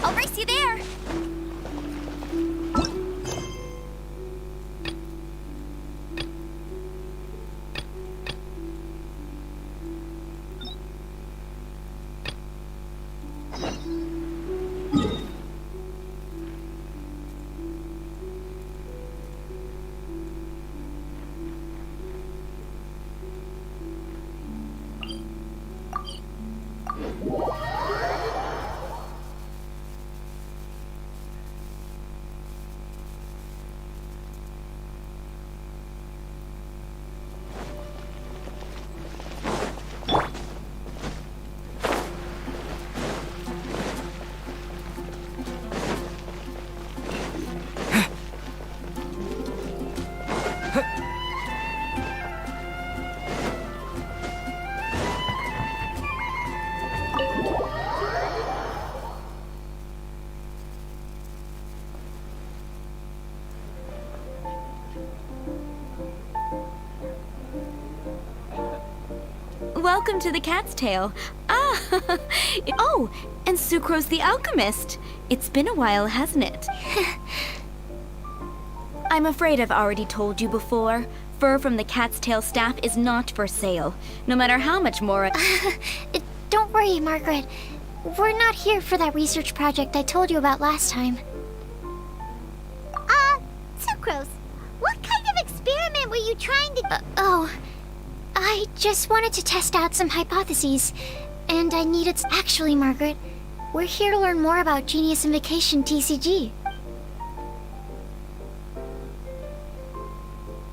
I'll race you there. Welcome to the Cat's Tail. Ah, oh, and Sucrose the Alchemist. It's been a while, hasn't it? I'm afraid I've already told you before. Fur from the Cat's Tail staff is not for sale, no matter how much more Don't worry, Margaret. We're not here for that research project I told you about last time. Sucrose, what kind of experiment were you trying to... I just wanted to test out some hypotheses, and I needed... Actually, Margaret, we're here to learn more about Genius Invocation TCG.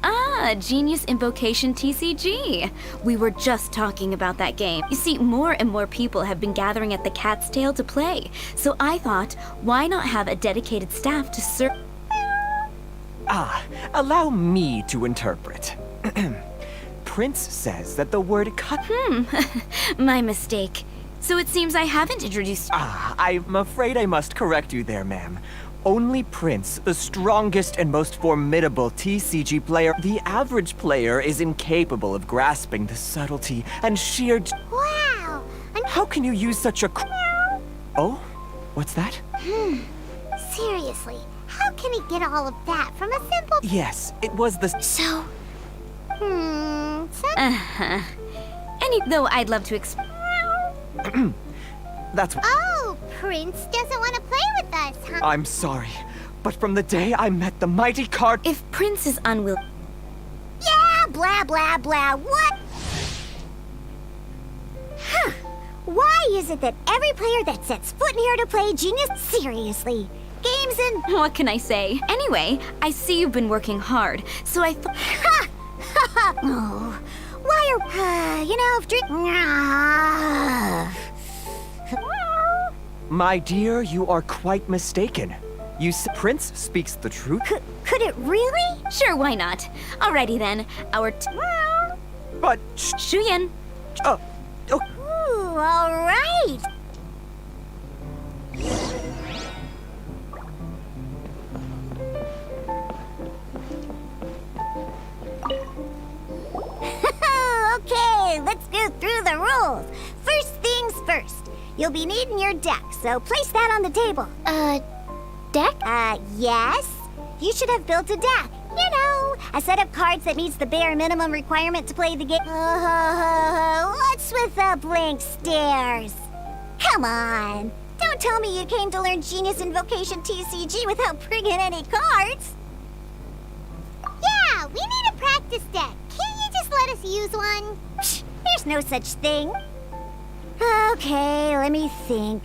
Ah, Genius Invocation TCG. We were just talking about that game. You see, more and more people have been gathering at the Cat's Tail to play, so I thought, why not have a dedicated staff to serve... Allow me to interpret. Prince says that the word cut... My mistake. So it seems I haven't introduced... I'm afraid I must correct you there, ma'am. Only Prince, the strongest and most formidable TCG player, the average player is incapable of grasping the subtlety and sheer... Wow! How can you use such a... Oh? What's that? Seriously, how can he get all of that from a simple... Yes, it was the... So, Though I'd love to That's... Oh, Prince doesn't want to play with us, huh? I'm sorry, but from the day I met the mighty card... If Prince is unwilling... Yeah, blah, blah, blah, what? Huh. Why is it that every player that sets foot in here to play Genius... Seriously, games and... What can I say? Anyway, I see you've been working hard, so I thought... Ha! Oh, why are... if drink... My dear, you are quite mistaken. Prince speaks the truth. Could it really? Sure, why not? Alrighty then, our... But... Shuyan. Oh, Ooh, all right. Okay, let's go through the rules. First things first. You'll be needing your deck, so place that on the table. deck? Yes. You should have built a deck. You know, a set of cards that meets the bare minimum requirement to play the game. What's with the blank stares? Come on. Don't tell me you came to learn Genius Invocation TCG without bringing any cards. Yeah, we need a practice deck. Can't you just let us use one? Psh, there's no such thing. Okay, let me think.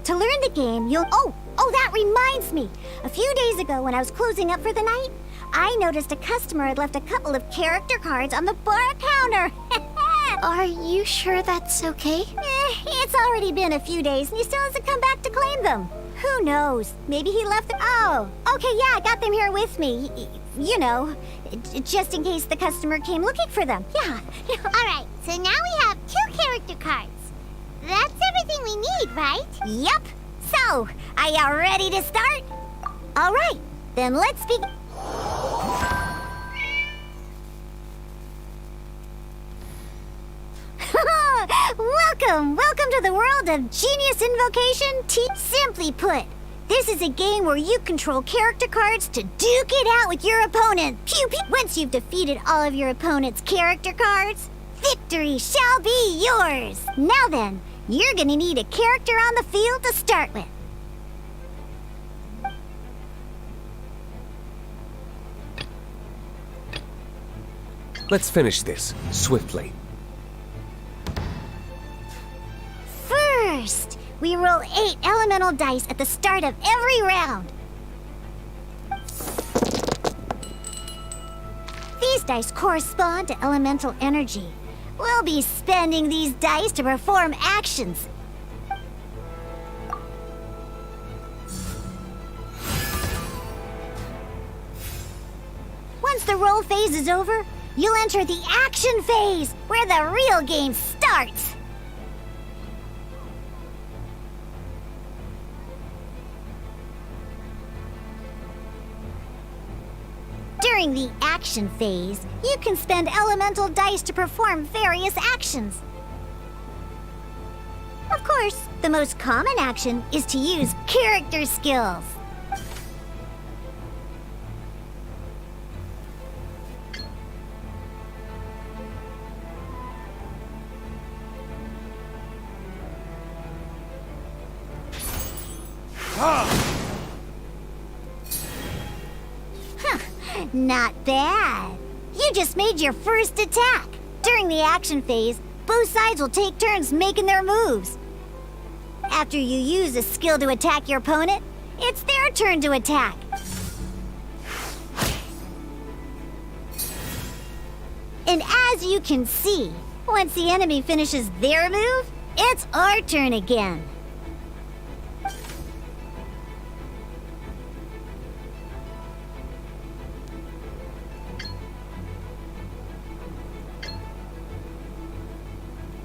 To learn the game, you'll... Oh, that reminds me. A few days ago, when I was closing up for the night, I noticed a customer had left a couple of character cards on the bar counter. Are you sure that's okay? It's already been a few days, and he still hasn't come back to claim them. Who knows? Maybe he left them... Oh, okay, yeah, I got them here with me. You know, just in case the customer came looking for them. Yeah. All right, so now we have 2 character cards. That's everything we need, right? Yep. So, are you ready to start? All right, then let's begin. Welcome to the world of Genius Invocation T. Simply put, this is a game where you control character cards to duke it out with your opponent. Pew pew! Once you've defeated all of your opponent's character cards, victory shall be yours! Now then, you're gonna need a character on the field to start with. Let's finish this swiftly. First, we roll 8 elemental dice at the start of every round. These dice correspond to elemental energy. We'll be spending these dice to perform actions. Once the roll phase is over, you'll enter the action phase, where the real game starts. During the action phase, you can spend elemental dice to perform various actions. Of course, the most common action is to use character skills. Not bad. You just made your first attack. During the action phase, both sides will take turns making their moves. After you use a skill to attack your opponent, it's their turn to attack. And as you can see, once the enemy finishes their move, it's our turn again.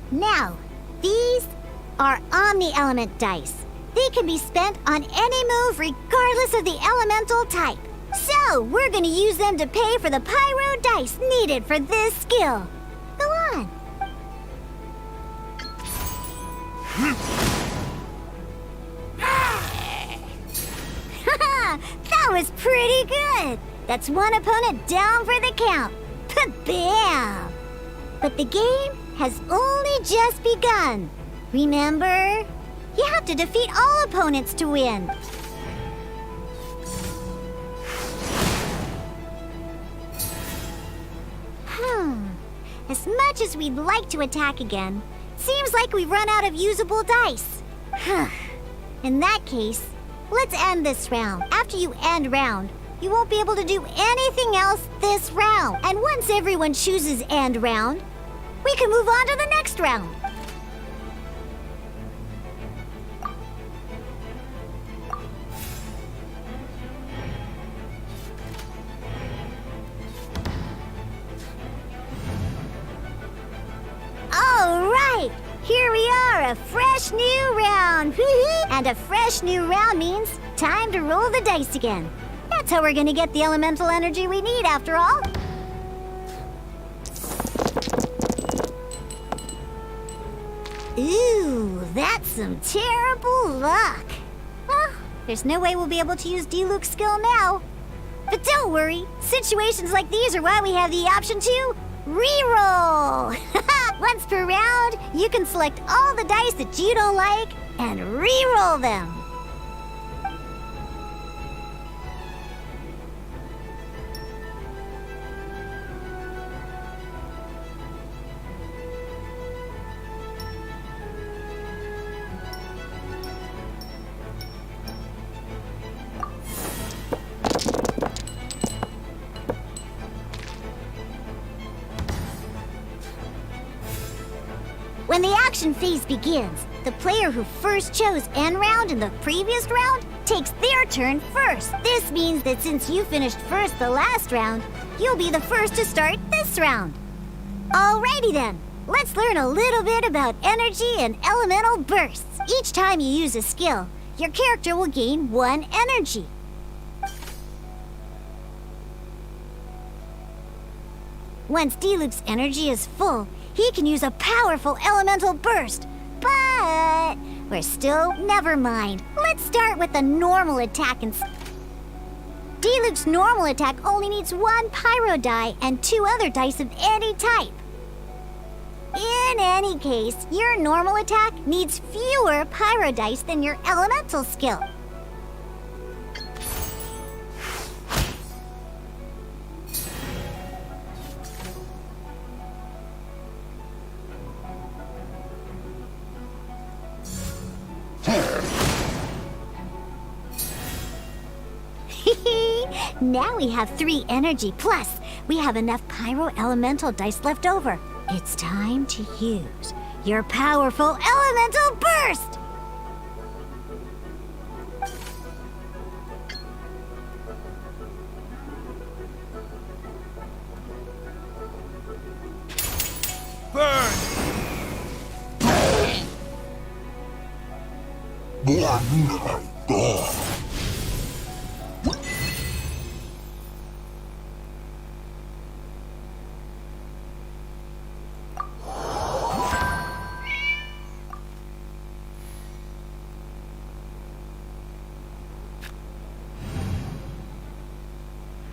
Now, these are Omni-Element dice. They can be spent on any move regardless of the elemental type. So, we're gonna use them to pay for the pyro dice needed for this skill. Go on. That was pretty good. That's one opponent down for the count. Bam! But the game has only just begun. Remember? You have to defeat all opponents to win. As much as we'd like to attack again, seems like we've run out of usable dice. In that case, let's end this round. After you end round, you won't be able to do anything else this round. And once everyone chooses end round, we can move on to the next round. All right, here we are, a fresh new round. And a fresh new round means time to roll the dice again. That's how we're gonna get the elemental energy we need after all. Ooh, that's some terrible luck. Well, there's no way we'll be able to use Diluc's skill now. But don't worry, situations like these are why we have the option to reroll. Once per round, you can select all the dice that you don't like and reroll them. When the action phase begins, the player who first chose end round in the previous round takes their turn first. This means that since you finished first the last round, you'll be the first to start this round. Alrighty then, let's learn a little bit about energy and elemental bursts. Each time you use a skill, your character will gain 1 energy. Once Diluc's energy is full, he can use a powerful elemental burst. But we're still... Never mind. Let's start with the normal attack and... Diluc's normal attack only needs 1 pyro die and 2 other dice of any type. In any case, your normal attack needs fewer pyro dice than your elemental skill. Now we have 3 energy, plus we have enough pyro elemental dice left over. It's time to use your powerful elemental burst!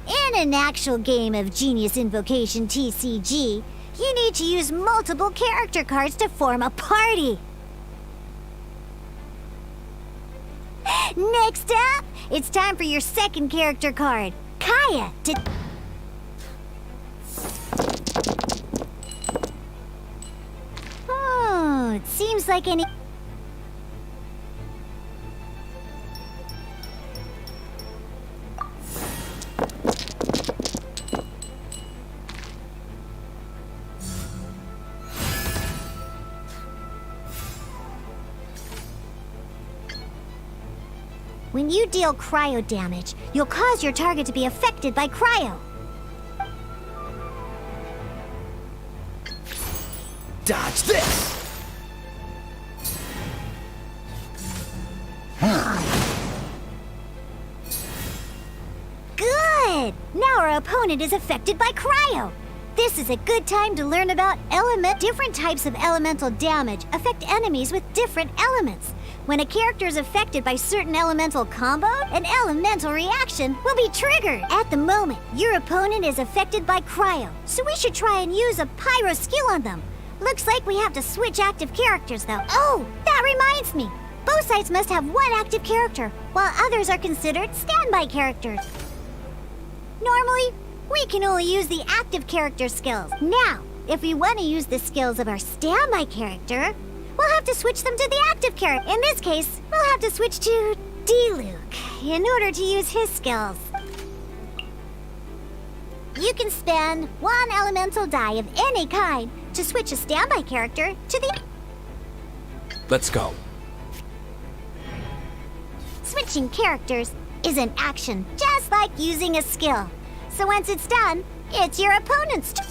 In an actual game of Genius Invocation TCG, you need to use multiple character cards to form a party. Next up, it's time for your second character card, Kaya, to... Oh, it seems like any... When you deal cryo damage, you'll cause your target to be affected by cryo. Dodge this! Good! Now our opponent is affected by cryo. This is a good time to learn about different types of elemental damage affect enemies with different elements. When a character is affected by certain elemental combo, an elemental reaction will be triggered. At the moment, your opponent is affected by cryo, so we should try and use a pyro skill on them. Looks like we have to switch active characters though. Oh, that reminds me. Both sides must have 1 active character, while others are considered standby characters. Normally, we can only use the active character skills. Now, if we want to use the skills of our standby character, we'll have to switch them to the active character. In this case, we'll have to switch to Dulu in order to use his skills. You can spend 1 elemental die of any kind to switch a standby character to the... Let's go. Switching characters is an action, just like using a skill. So once it's done, it's your opponent's turn.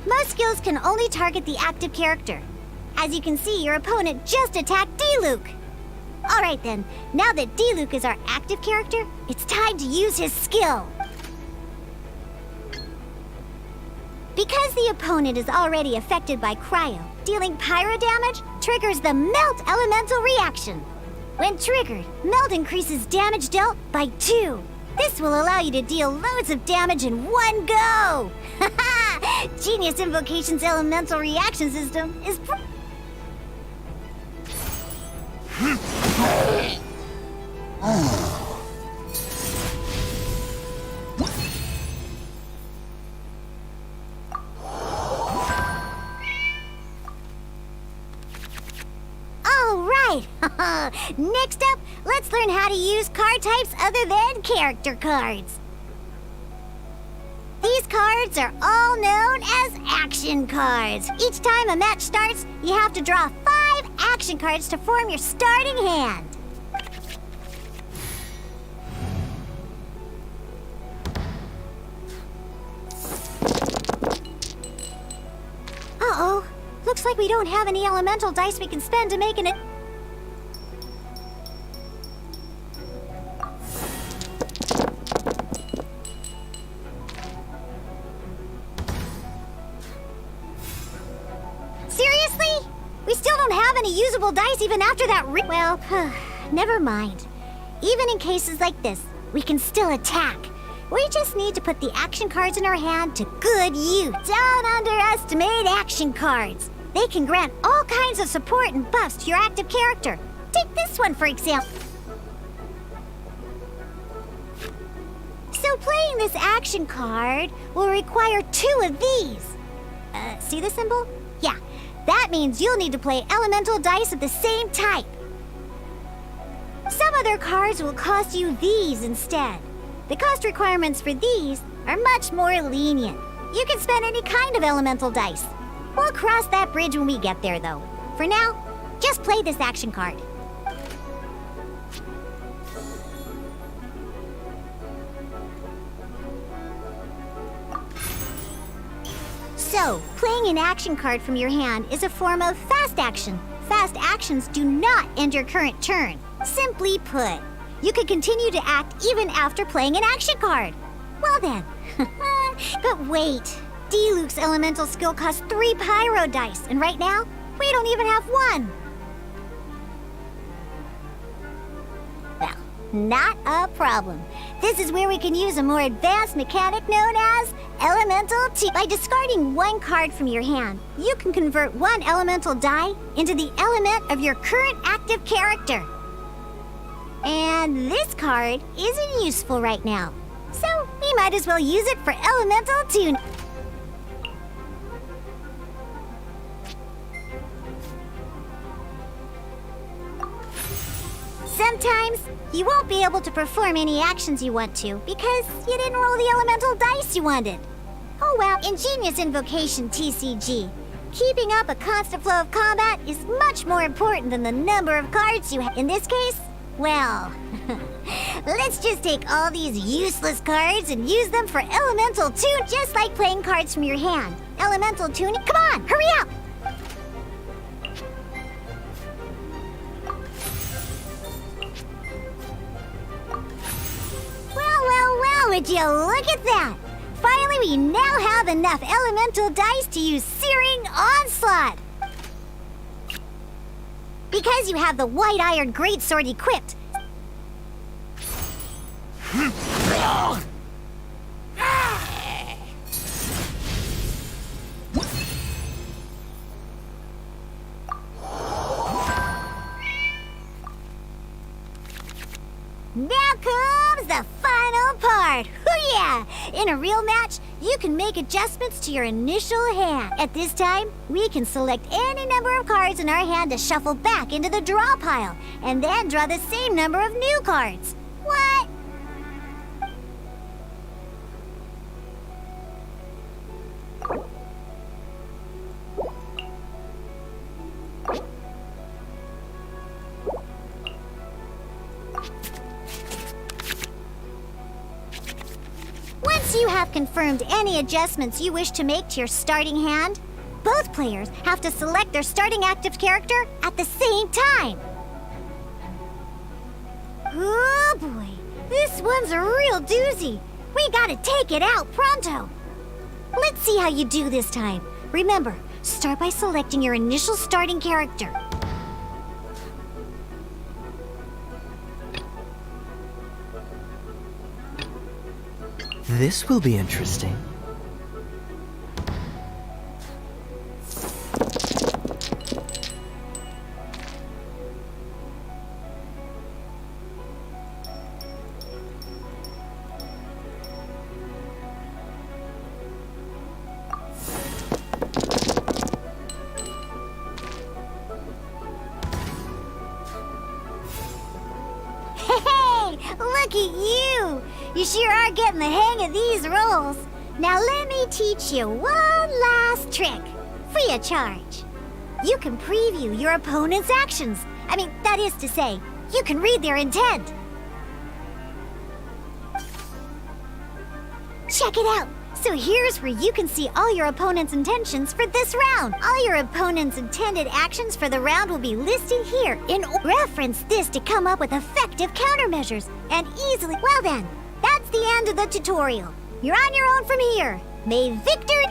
Most skills can only target the active character. As you can see, your opponent just attacked Dulu. Alright then, now that Dulu is our active character, it's time to use his skill. Because the opponent is already affected by cryo, dealing pyro damage triggers the Melt Elemental reaction. When triggered, Melt increases damage dealt by 2. This will allow you to deal loads of damage in one go! Genius Invocation's elemental reaction system is Alright! Next up, let's learn how to use card types other than character cards. These cards are all known as action cards. Each time a match starts, you have to draw 5 action cards to form your starting hand. Uh-oh. Looks like we don't have any elemental dice we can spend to make an... We still don't have any usable dice even after that Well, never mind. Even in cases like this, we can still attack. We just need to put the action cards in our hand to good use. Don't underestimate action cards. They can grant all kinds of support and buffs to your active character. Take this one, for example. So playing this action card will require 2 of these. See the symbol? Yeah, that means you'll need to play elemental dice of the same type. Some other cards will cost you these instead. The cost requirements for these are much more lenient. You can spend any kind of elemental dice. We'll cross that bridge when we get there, though. For now, just play this action card. So, playing an action card from your hand is a form of fast action. Fast actions do not end your current turn. Simply put, you can continue to act even after playing an action card. Well then. But wait. Diluc's elemental skill costs 3 pyro dice, and right now, we don't even have 1. Well, not a problem. This is where we can use a more advanced mechanic known as Elemental T. By discarding 1 card from your hand, you can convert 1 elemental die into the element of your current active character. And this card isn't useful right now, so we might as well use it for Elemental Tune. Sometimes you won't be able to perform any actions you want to because you didn't roll the elemental dice you wanted. Oh well, in Genius Invocation TCG, keeping up a constant flow of combat is much more important than the number of cards you have. In this case, well, let's just take all these useless cards and use them for elemental tune, just like playing cards from your hand. Elemental tuning, come on, hurry up! Well, would you look at that? Finally, we now have enough elemental dice to use Searing Onslaught. Because you have the White Iron Greatsword equipped. Now comes the final part. Oh yeah! In a real match, you can make adjustments to your initial hand. At this time, we can select any number of cards in our hand to shuffle back into the draw pile, and then draw the same number of new cards. What? Once you have confirmed any adjustments you wish to make to your starting hand, both players have to select their starting active character at the same time. Oh boy, this one's a real doozy. We gotta take it out pronto. Let's see how you do this time. Remember, start by selecting your initial starting character. This will be interesting. Hey, look at you! You sure are getting the hang of these rolls. Now let me teach you one last trick, free of charge. You can preview your opponent's actions. I mean, that is to say, you can read their intent. Check it out. So here's where you can see all your opponent's intentions for this round. All your opponent's intended actions for the round will be listed here. Reference this to come up with effective countermeasures and easily... Well then, that's the end of the tutorial. You're on your own from here. May victory...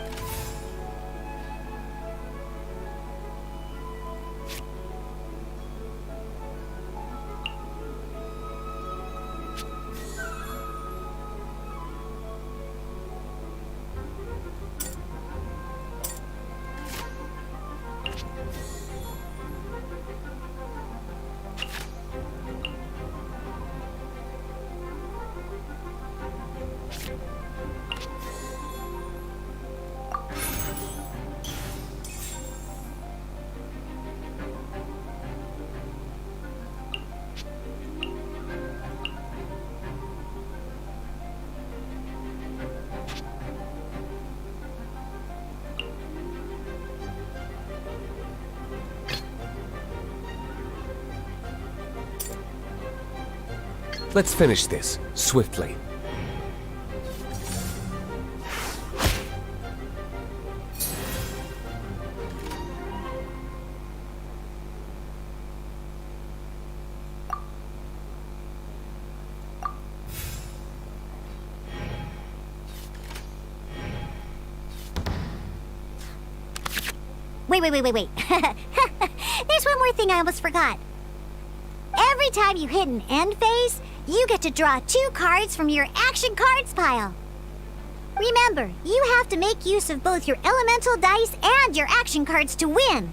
Let's finish this, swiftly. Wait. There's one more thing I almost forgot. Every time you hit an end phase, you get to draw 2 cards from your action cards pile. Remember, you have to make use of both your elemental dice and your action cards to win.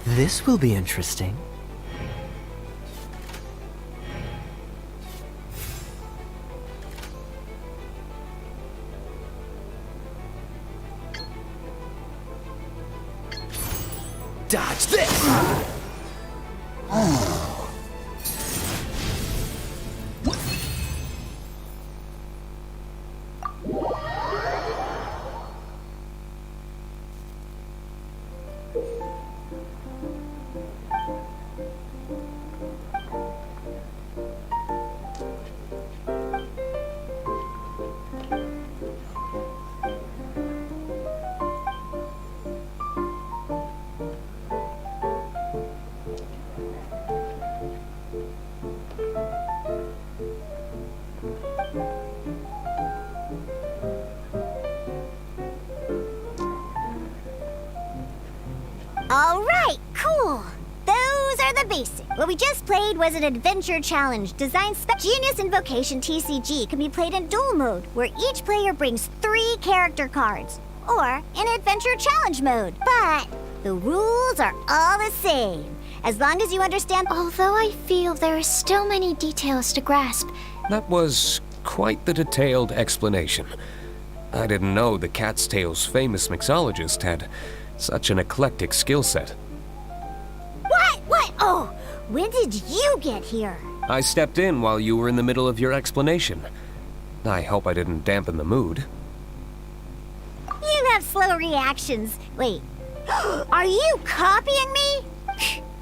This will be interesting. Dodge this! All right, cool. Those are the basics. What we just played was an adventure challenge designed Genius Invocation TCG can be played in duel mode, where each player brings 3 character cards, or in adventure challenge mode. But the rules are all the same, as long as you understand. Although I feel there are still many details to grasp. That was quite the detailed explanation. I didn't know the Cat's Tail's famous mixologist had such an eclectic skill set. What? Oh, when did you get here? I stepped in while you were in the middle of your explanation. I hope I didn't dampen the mood. You have slow reactions. Wait, Are you copying me?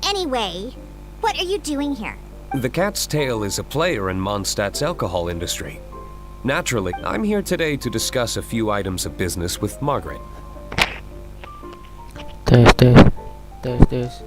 Anyway, what are you doing here? The Cat's Tail is a player in Mondstadt's alcohol industry. Naturally, I'm here today to discuss a few items of business with Margaret. Tes.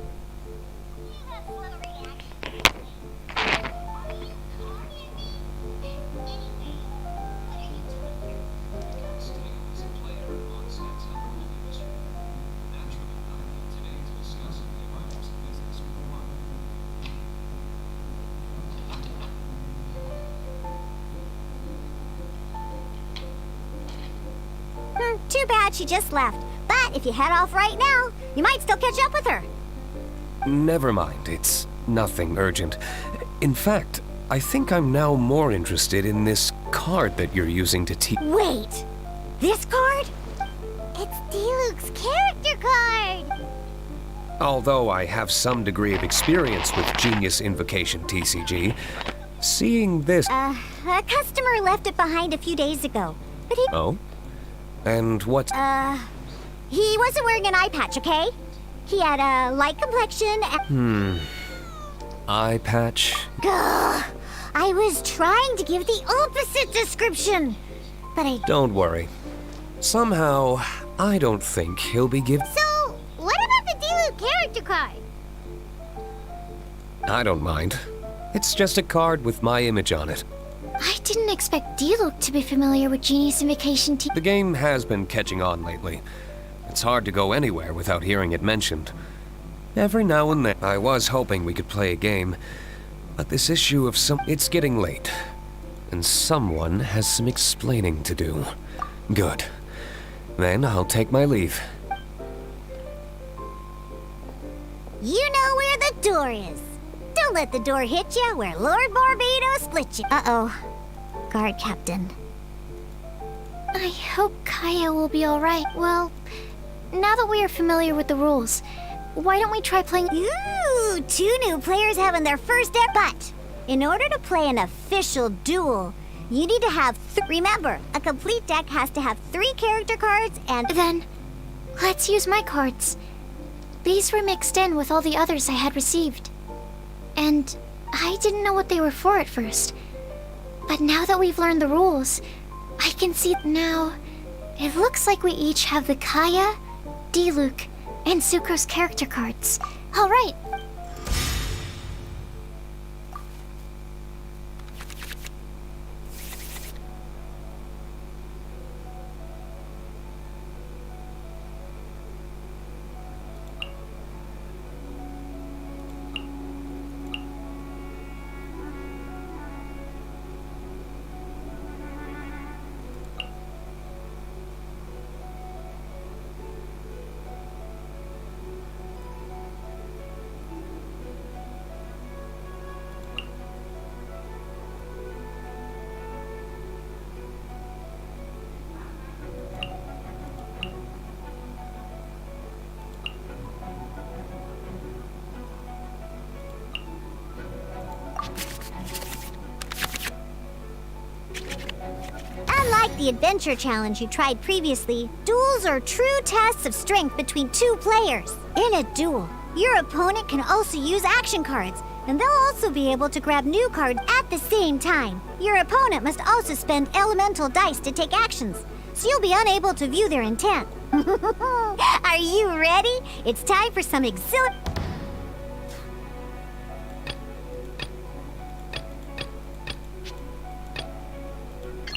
Too bad she just left. But if you head off right now, you might still catch up with her. Never mind, it's nothing urgent. In fact, I think I'm now more interested in this card that you're using to teach. Wait, this card? It's Diluc's character card! Although I have some degree of experience with Genius Invocation TCG, seeing this... A customer left it behind a few days ago. But he... Oh? And what... He wasn't wearing an eye patch, okay? He had a light complexion and... Eye patch? Gah! I was trying to give the opposite description, but I... Don't worry. Somehow, I don't think he'll be given... So, what about the Diluc character card? I don't mind. It's just a card with my image on it. I didn't expect Diluc to be familiar with Genius Invocation The game has been catching on lately. It's hard to go anywhere without hearing it mentioned. Every now and then, I was hoping we could play a game, but this issue of it's getting late, and someone has some explaining to do. Good. Then I'll take my leave. You know where the door is. Don't let the door hit you where Lord Barbados split you. Uh-oh. Guard captain. I hope Kaya will be alright. Well, now that we are familiar with the rules, why don't we try playing... Ooh, 2 new players having their first deck. But in order to play an official duel, you need to have... Remember, a complete deck has to have 3 character cards and... Then, let's use my cards. These were mixed in with all the others I had received. And I didn't know what they were for at first. But now that we've learned the rules, I can see now. It looks like we each have the Kaya, Diluc, and Sucro's character cards. All right. Unlike the adventure challenge you tried previously, duels are true tests of strength between 2 players. In a duel, your opponent can also use action cards, and they'll also be able to grab new cards at the same time. Your opponent must also spend elemental dice to take actions, so you'll be unable to view their intent. Are you ready? It's time for some exhilarating...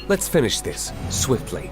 Let's finish this, swiftly.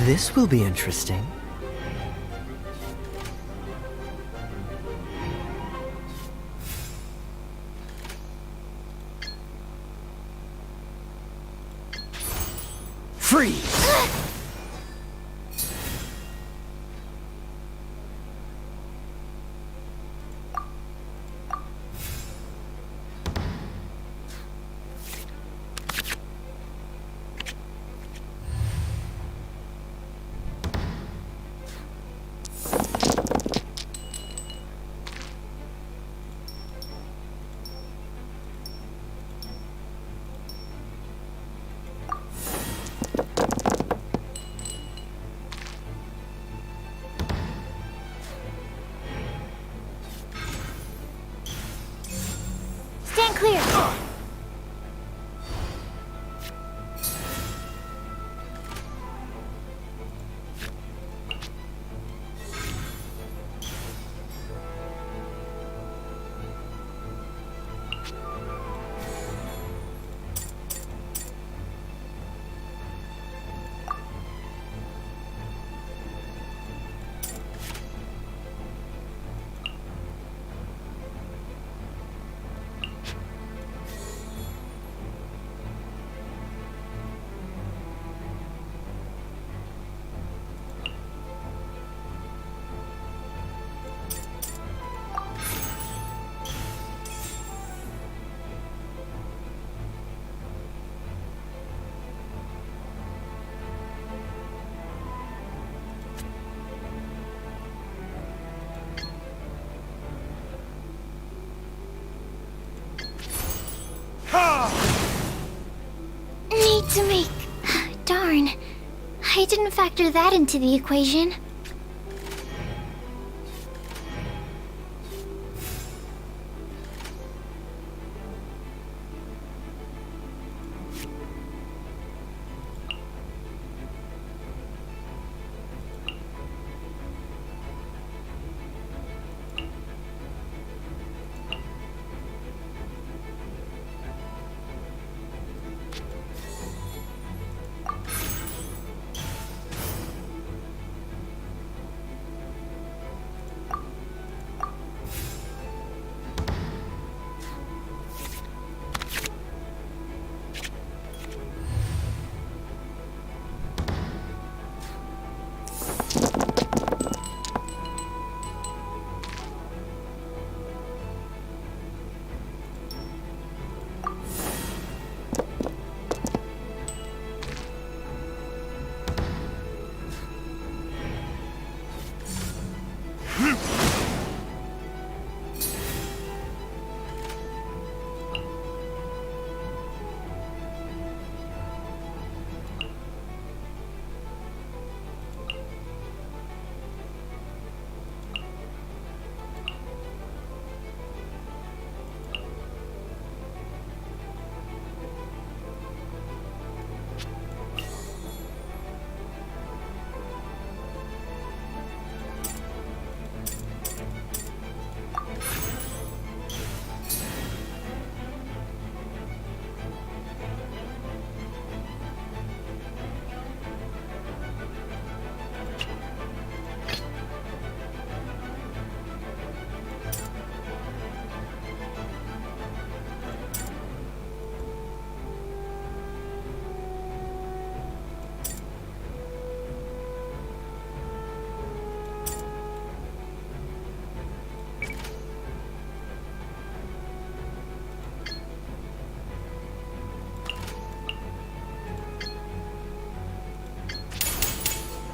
This will be interesting. Freeze! Stand clear! Need to make... Darn. I didn't factor that into the equation.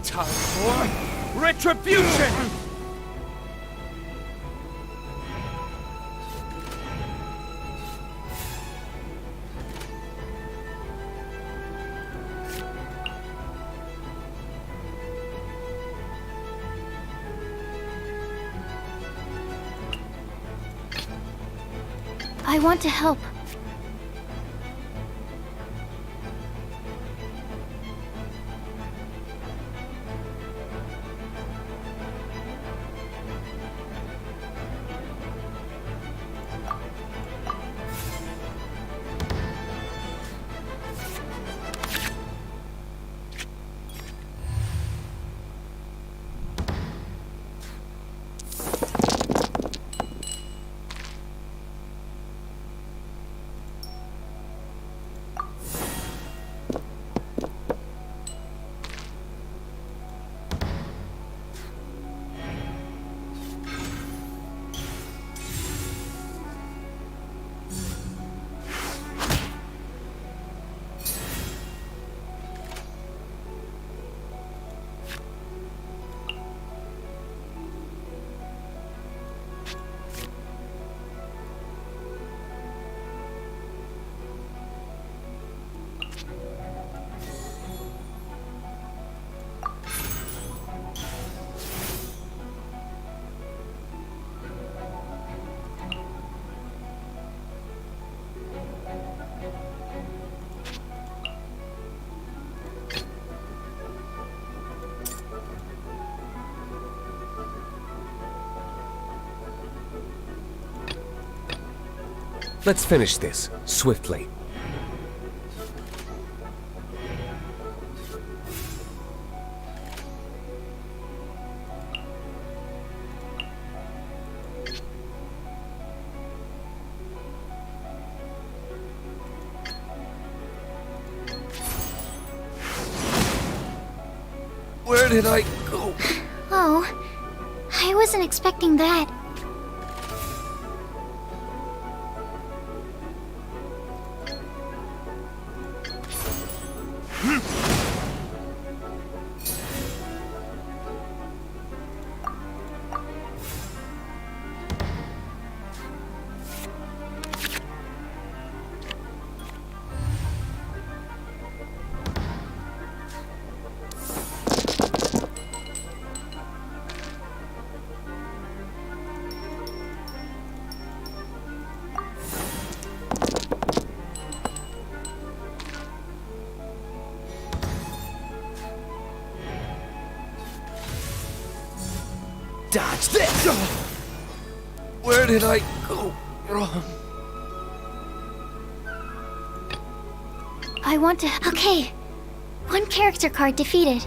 Time for retribution! I want to help. Let's finish this, swiftly. Where did I go? Oh, I wasn't expecting that. Dodge this! Where did I go wrong? I want to... Okay. One character card defeated.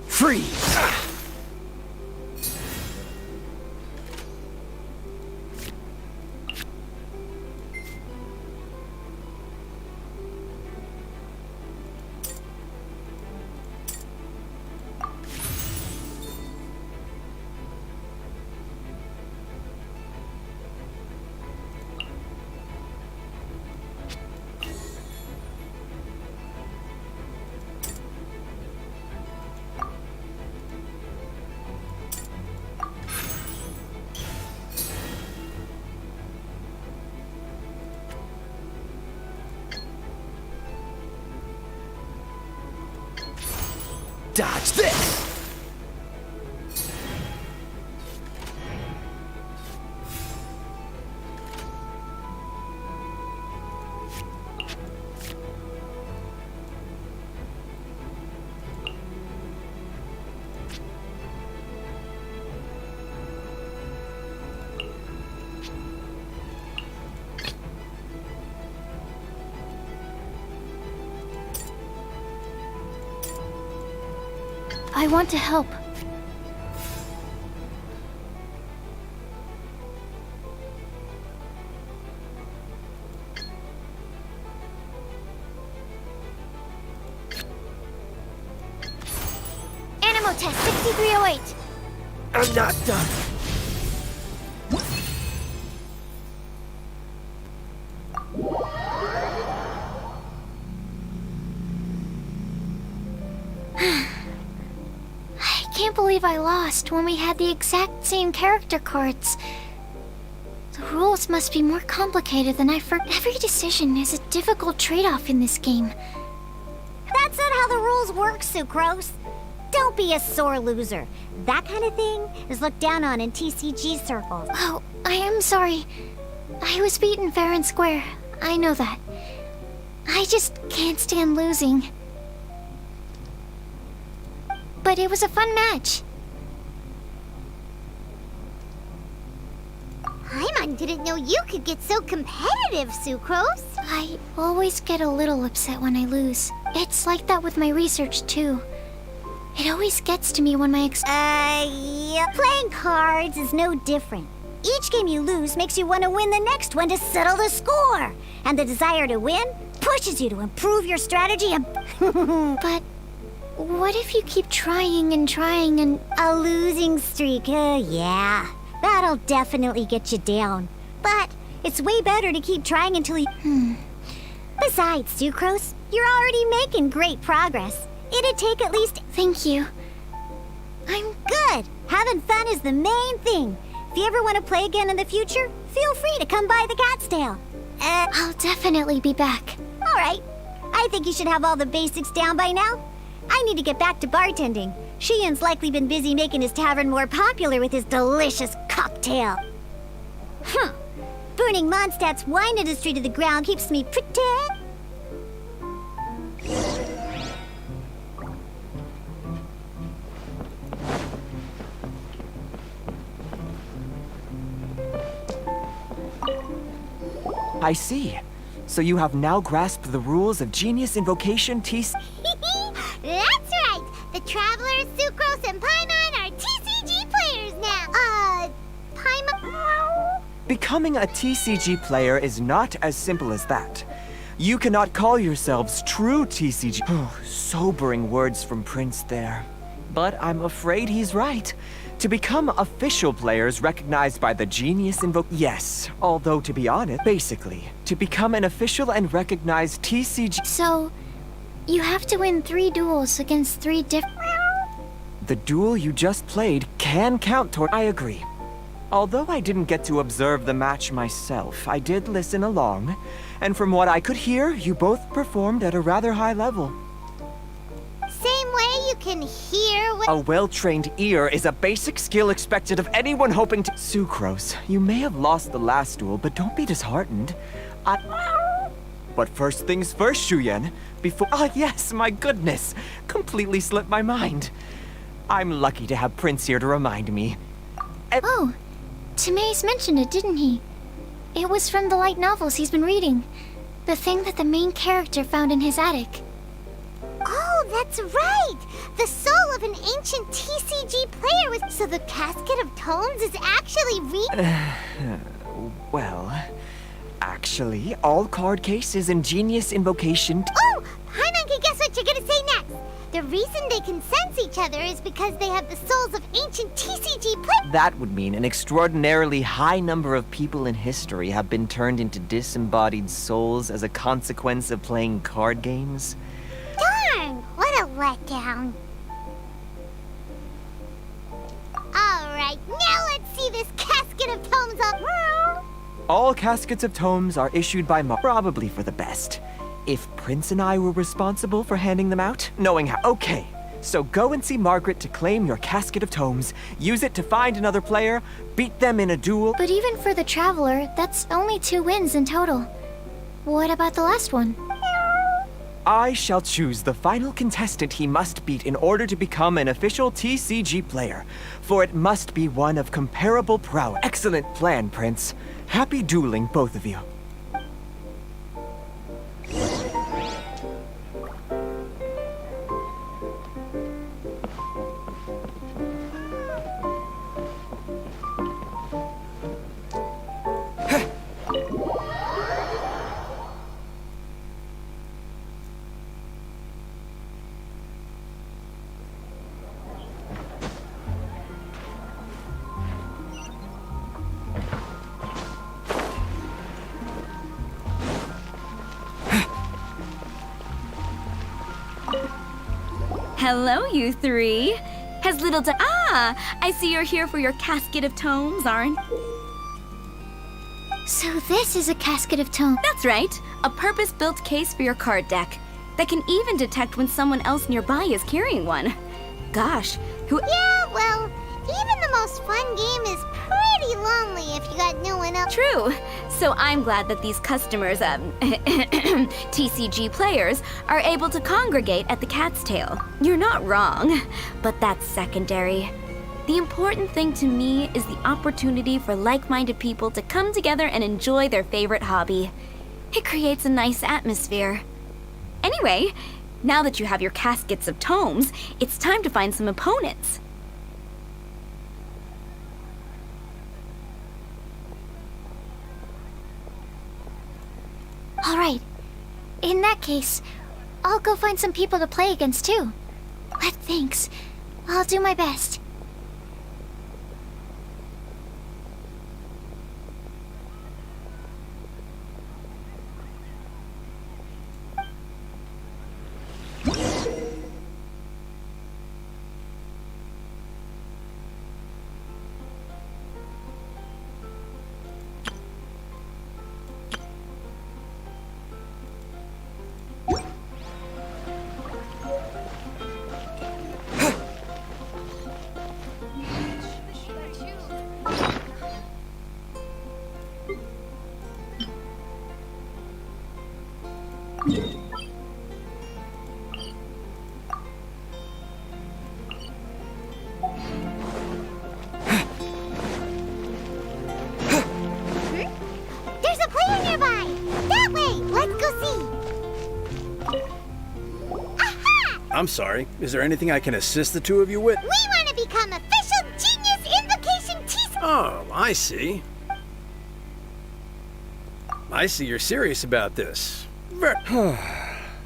Freeze! Dodge this! I want to help. Animo test 6308. I'm not done. I can't believe I lost when we had the exact same character cards. The rules must be more complicated than I Every decision is a difficult trade-off in this game. That's not how the rules work, Sucrose. Don't be a sore loser. That kind of thing is looked down on in TCG circles. Oh, I am sorry. I was beaten fair and square. I know that. I just can't stand losing. But it was a fun match. Paimon didn't know you could get so competitive, Sucrose. I always get a little upset when I lose. It's like that with my research, too. It always gets to me when my Yeah. Playing cards is no different. Each game you lose makes you want to win the next one to settle the score. And the desire to win pushes you to improve your strategy and... But what if you keep trying and trying and... A losing streak, yeah. That'll definitely get you down. But it's way better to keep trying until you... Besides, Sucrose, you're already making great progress. It'd take at least... Thank you. I'm good. Having fun is the main thing. If you ever want to play again in the future, feel free to come by the Cat's Tail. I'll definitely be back. All right. I think you should have all the basics down by now. I need to get back to bartending. Shien's likely been busy making his tavern more popular with his delicious cocktail. Burning Mondstadt's wine industry to the ground keeps me pretty... I see. So you have now grasped the rules of Genius Invocation TC... That's right! The Travelers, Sucrose, and Paimon are TCG players now! Paimon... Becoming a TCG player is not as simple as that. You cannot call yourselves true TCG... Oh, sobering words from Prince there. But I'm afraid he's right. To become official players recognized by the Genius Yes, although to be honest, basically, to become an official and recognized TCG... So, you have to win 3 duels against 3 different... The duel you just played can count toward... I agree. Although I didn't get to observe the match myself, I did listen along, and from what I could hear, you both performed at a rather high level. Same way you can hear what... A well-trained ear is a basic skill expected of anyone hoping to... Sucrose, you may have lost the last duel, but don't be disheartened. But first things first, Shuyen. Before... Ah, yes, my goodness. Completely slipped my mind. I'm lucky to have Prince here to remind me. Oh, Timaeus mentioned it, didn't he? It was from the light novels he's been reading. The thing that the main character found in his attic. Oh, that's right! The soul of an ancient TCG player with... So the Casket of Tomes is actually Well, actually, all card cases in Genius Invocation... Oh! Paimon can guess what you're gonna say next! The reason they can sense each other is because they have the souls of ancient TCG players... That would mean an extraordinarily high number of people in history have been turned into disembodied souls as a consequence of playing card games. Darn! What a letdown. Alright, now let's see this Casket of Tomes up. All caskets of tomes are issued by probably for the best. If Prince and I were responsible for handing them out, knowing how... Okay, so go and see Margaret to claim your casket of tomes, use it to find another player, beat them in a duel... But even for the Traveler, that's only 2 wins in total. What about the last one? I shall choose the final contestant he must beat in order to become an official TCG player, for it must be one of comparable prowess. Excellent plan, Prince. Happy dueling, both of you. Hello, you three. Has little I see you're here for your casket of tomes, aren't? So this is a casket of tone. That's right. A purpose-built case for your card deck that can even detect when someone else nearby is carrying one. Gosh, who... Yeah, well, even the most fun game is pretty lonely if you got no one else. True. So I'm glad that these customers, TCG players, are able to congregate at the Cat's Tail. You're not wrong, but that's secondary. The important thing to me is the opportunity for like-minded people to come together and enjoy their favorite hobby. It creates a nice atmosphere. Anyway, now that you have your caskets of tomes, it's time to find some opponents. All right. In that case, I'll go find some people to play against too. Thanks. I'll do my best. There's a player nearby! That way! Let's go see! Aha! I'm sorry. Is there anything I can assist the two of you with? We want to become official Genius Invocation TCG! Oh, I see. I see you're serious about this.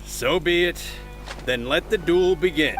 So be it. Then let the duel begin.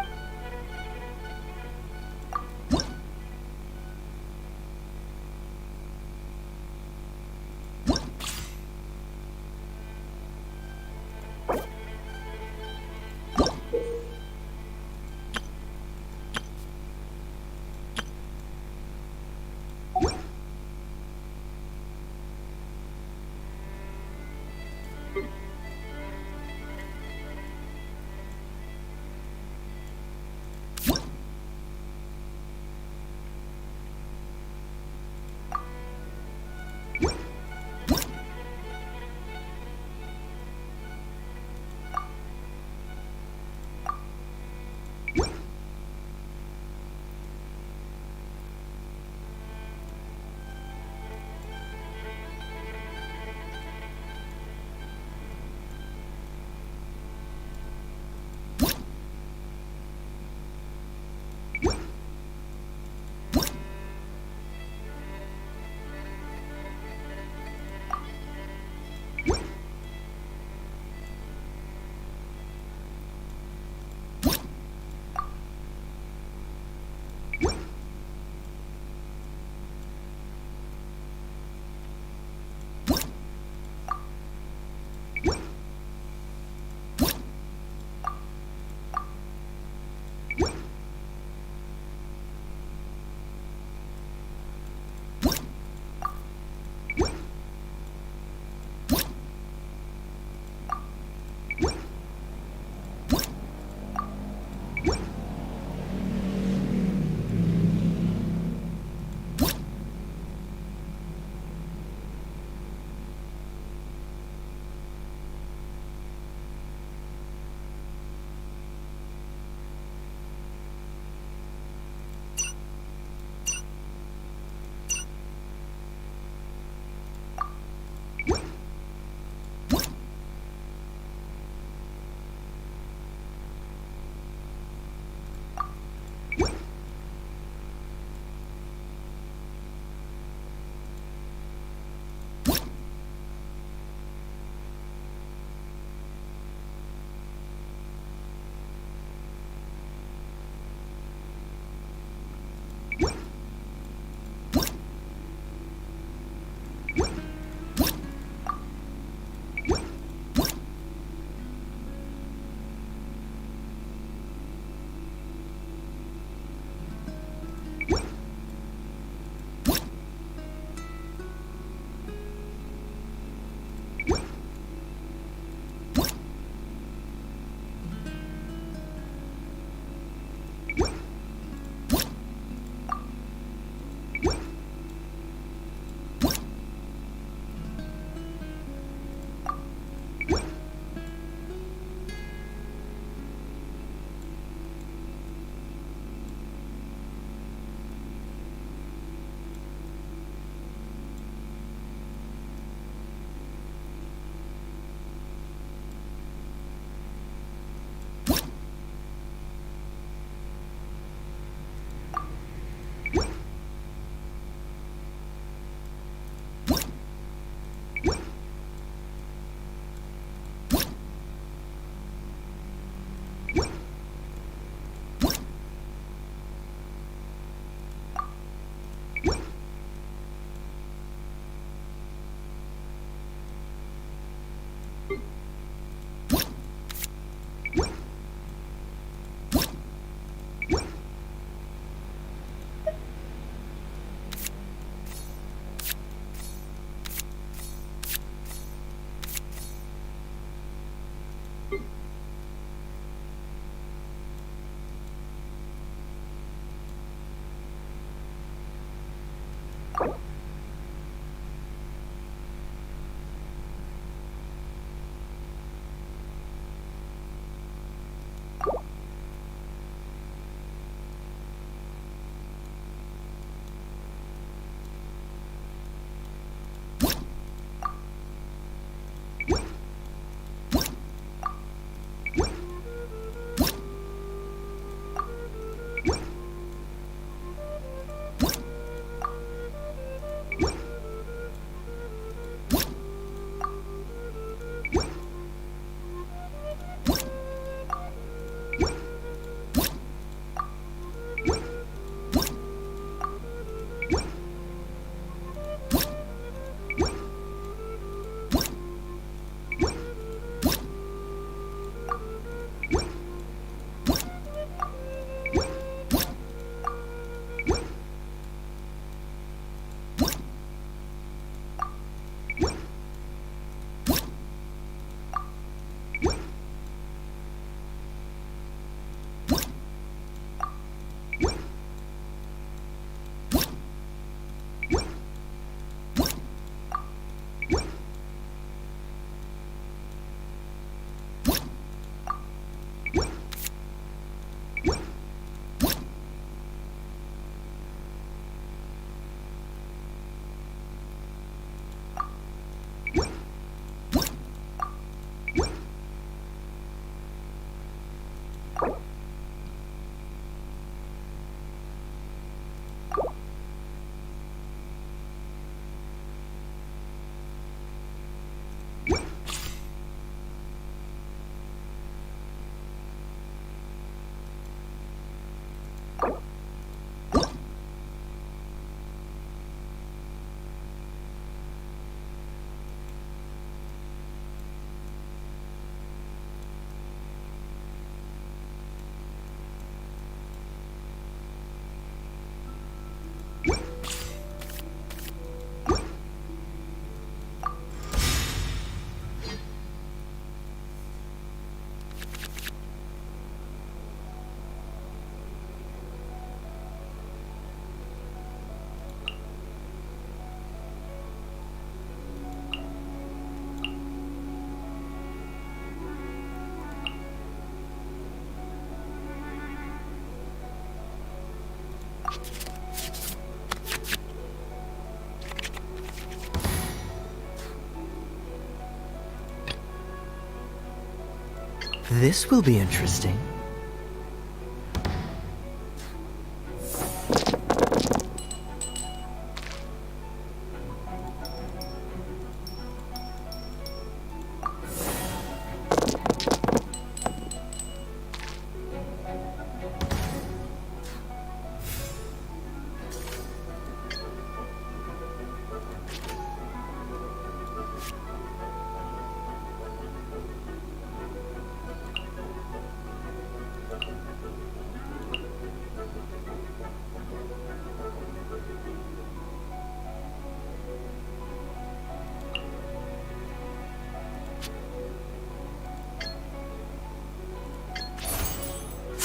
This will be interesting.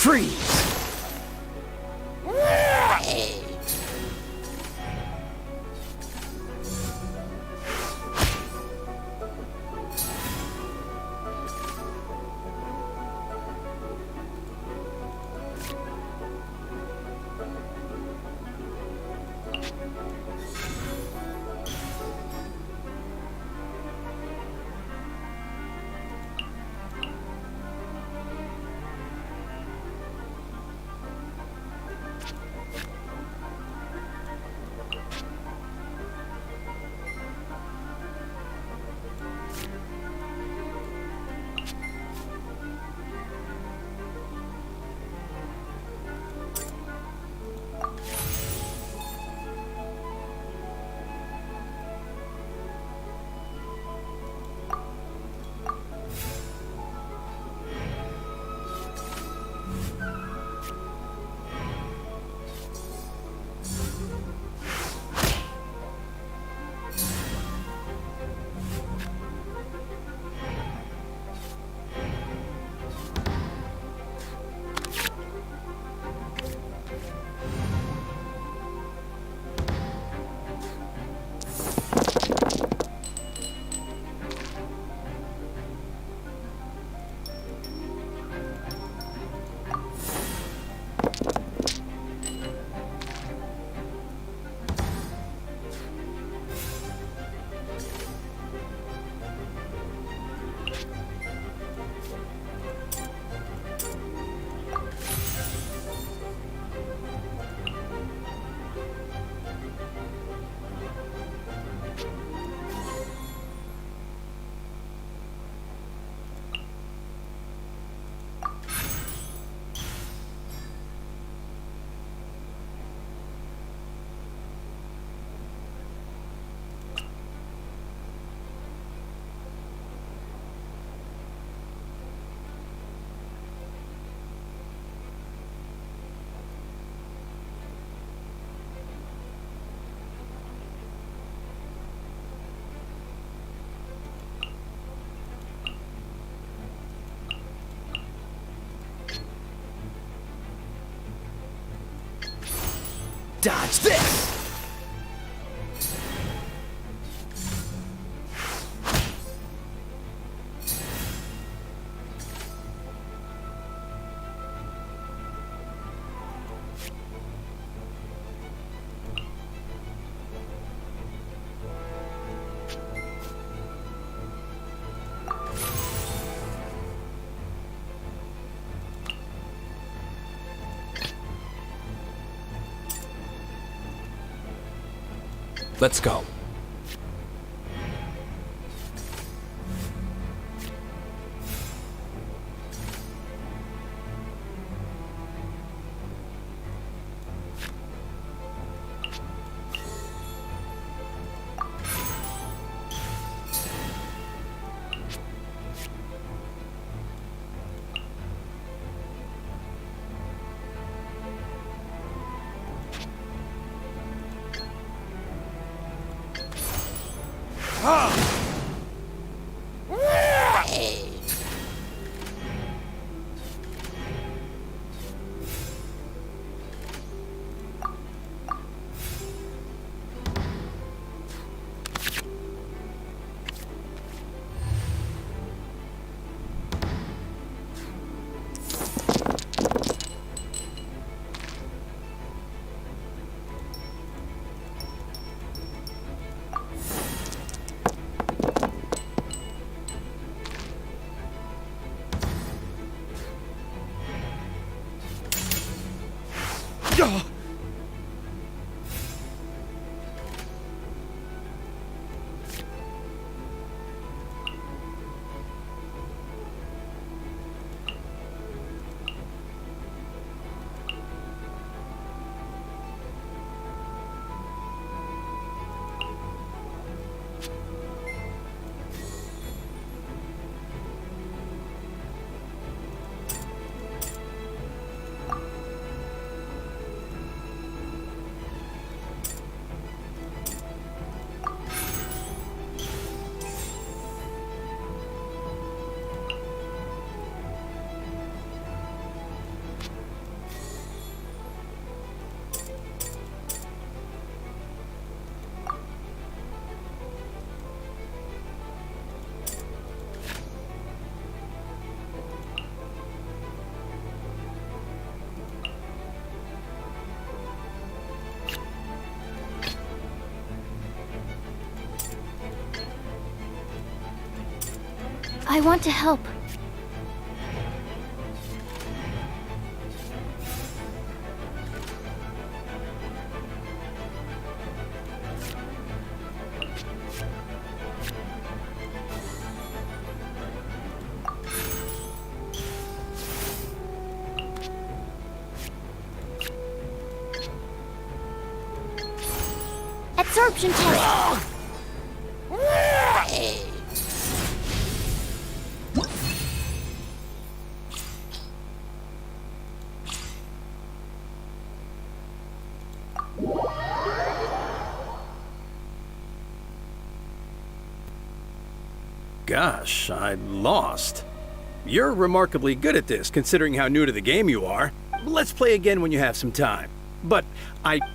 Freeze! Dodge this! Let's go. I want to help. Absorption test. Gosh, I lost. You're remarkably good at this, considering how new to the game you are. Let's play again when you have some time. But We did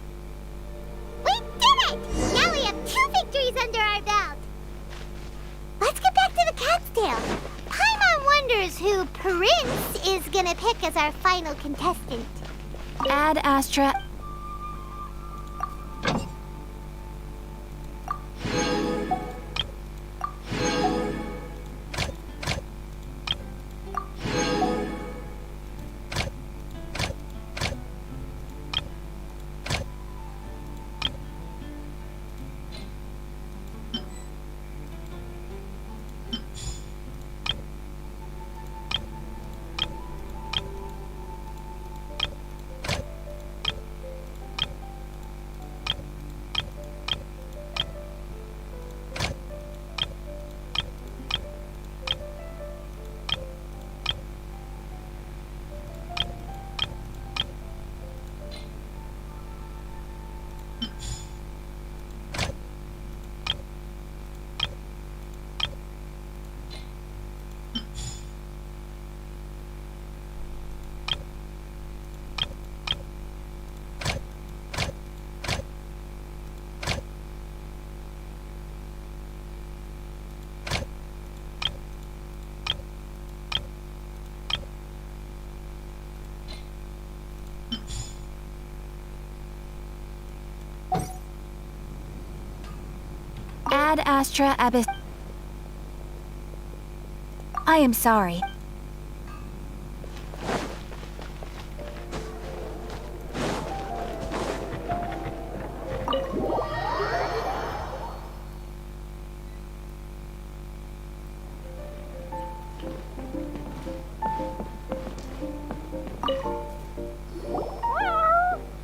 it! Now we have 2 victories under our belt. Let's get back to the cat's tail. Paimon wonders who Prince is gonna pick as our final contestant. Ad Astra. Ad Astra Abyss. I am sorry.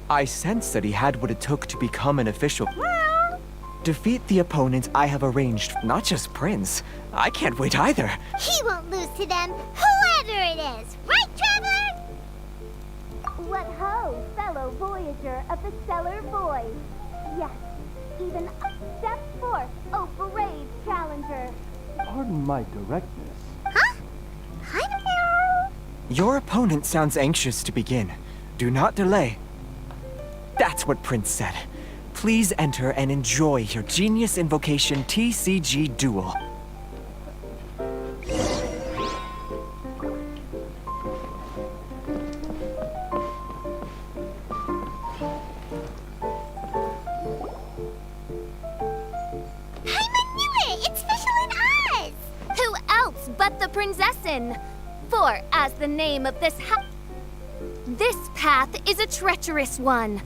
I sense that he had what it took to become an official. Defeat the opponent I have arranged, not just Prince. I can't wait either. He won't lose to them, whoever it is. Right, Traveler? What ho, fellow voyager of the stellar void. Yes, even step forth, oh brave challenger. Pardon my directness. Huh? I don't know. Your opponent sounds anxious to begin. Do not delay. That's what Prince said. Please enter and enjoy your Genius Invocation TCG Duel. Paimon knew it! It's Fischl and Oz! Who else but the Prinzessin? For, as the name of this this path is a treacherous one.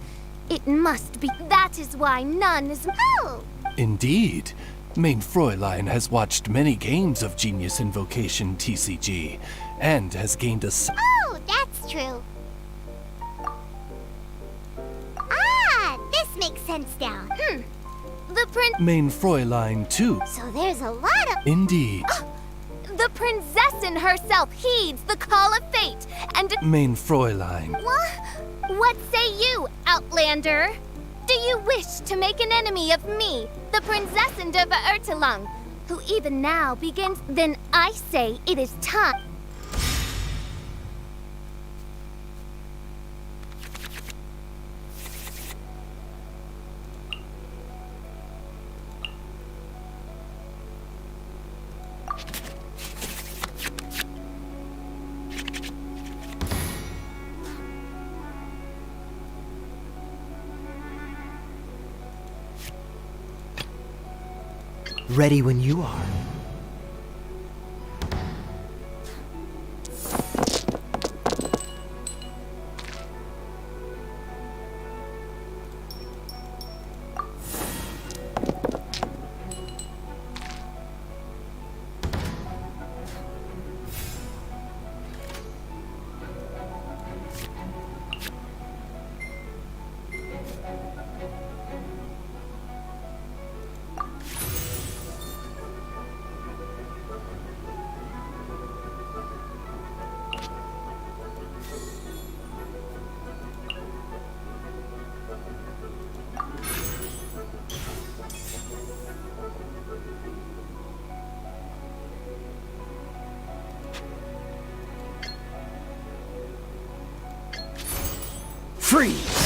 It must be. That is why none is. Oh! Indeed. Main Fräulein has watched many games of Genius Invocation TCG, and has gained a Oh, that's true. Ah, this makes sense now. The Main Fräulein too. So there's a lot of... Indeed. The Prinzessin herself heeds the call of fate, and. Main Fräulein. What say you, Outlander? Do you wish to make an enemy of me, the Prinzessin de Verurtelung, who even now begins? Then I say it is time. Ready when you are. Freeze!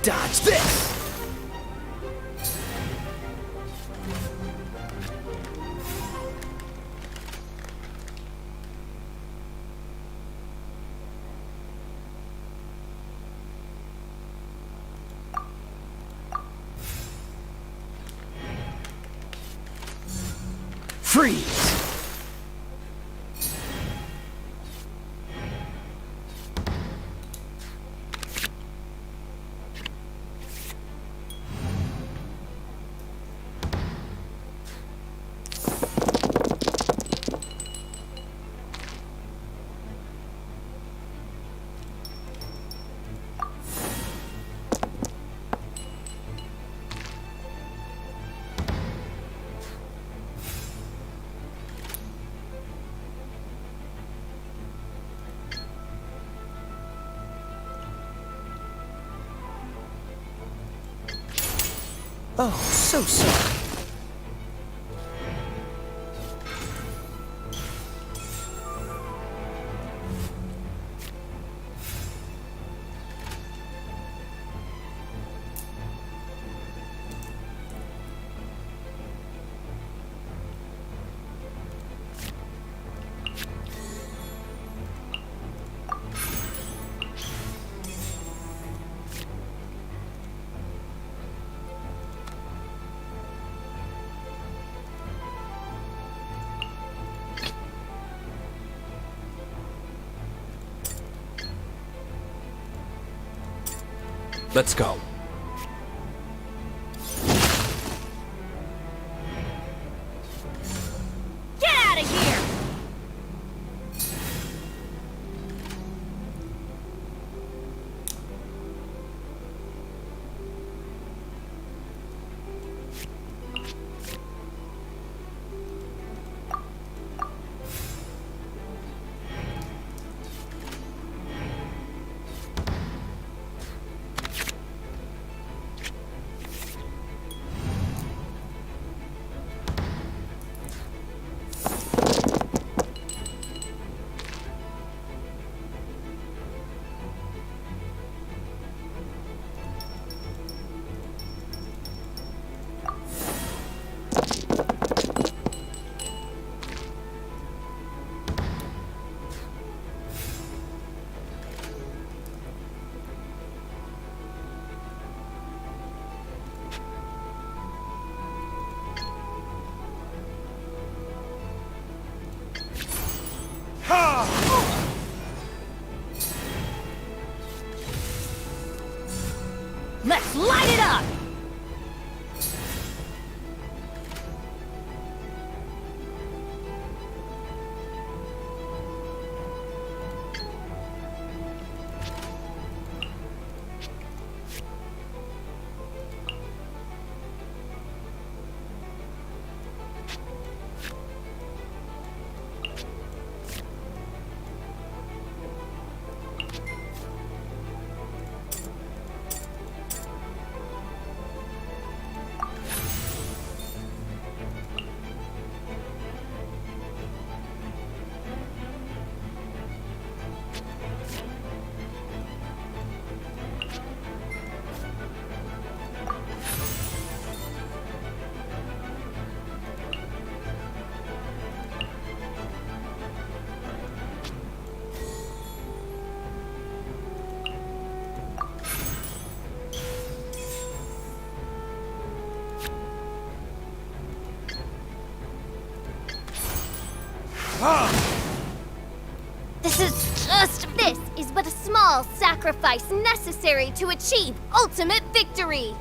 Dodge this! Freeze! Oh, so sorry. Let's go. Get out of here! Let's light it up! This is but a small sacrifice necessary to achieve ultimate victory.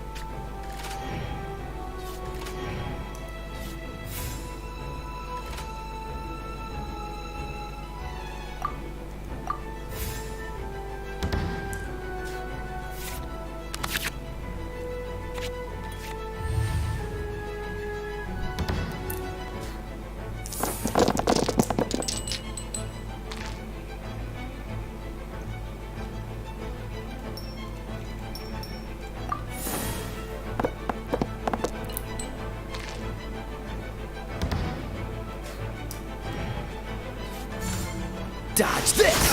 Dodge this!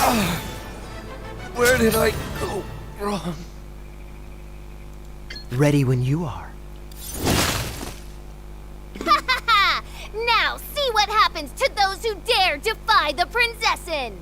Where did I go wrong? Ready when you are. Now see what happens to those who dare defy the Prinzessin!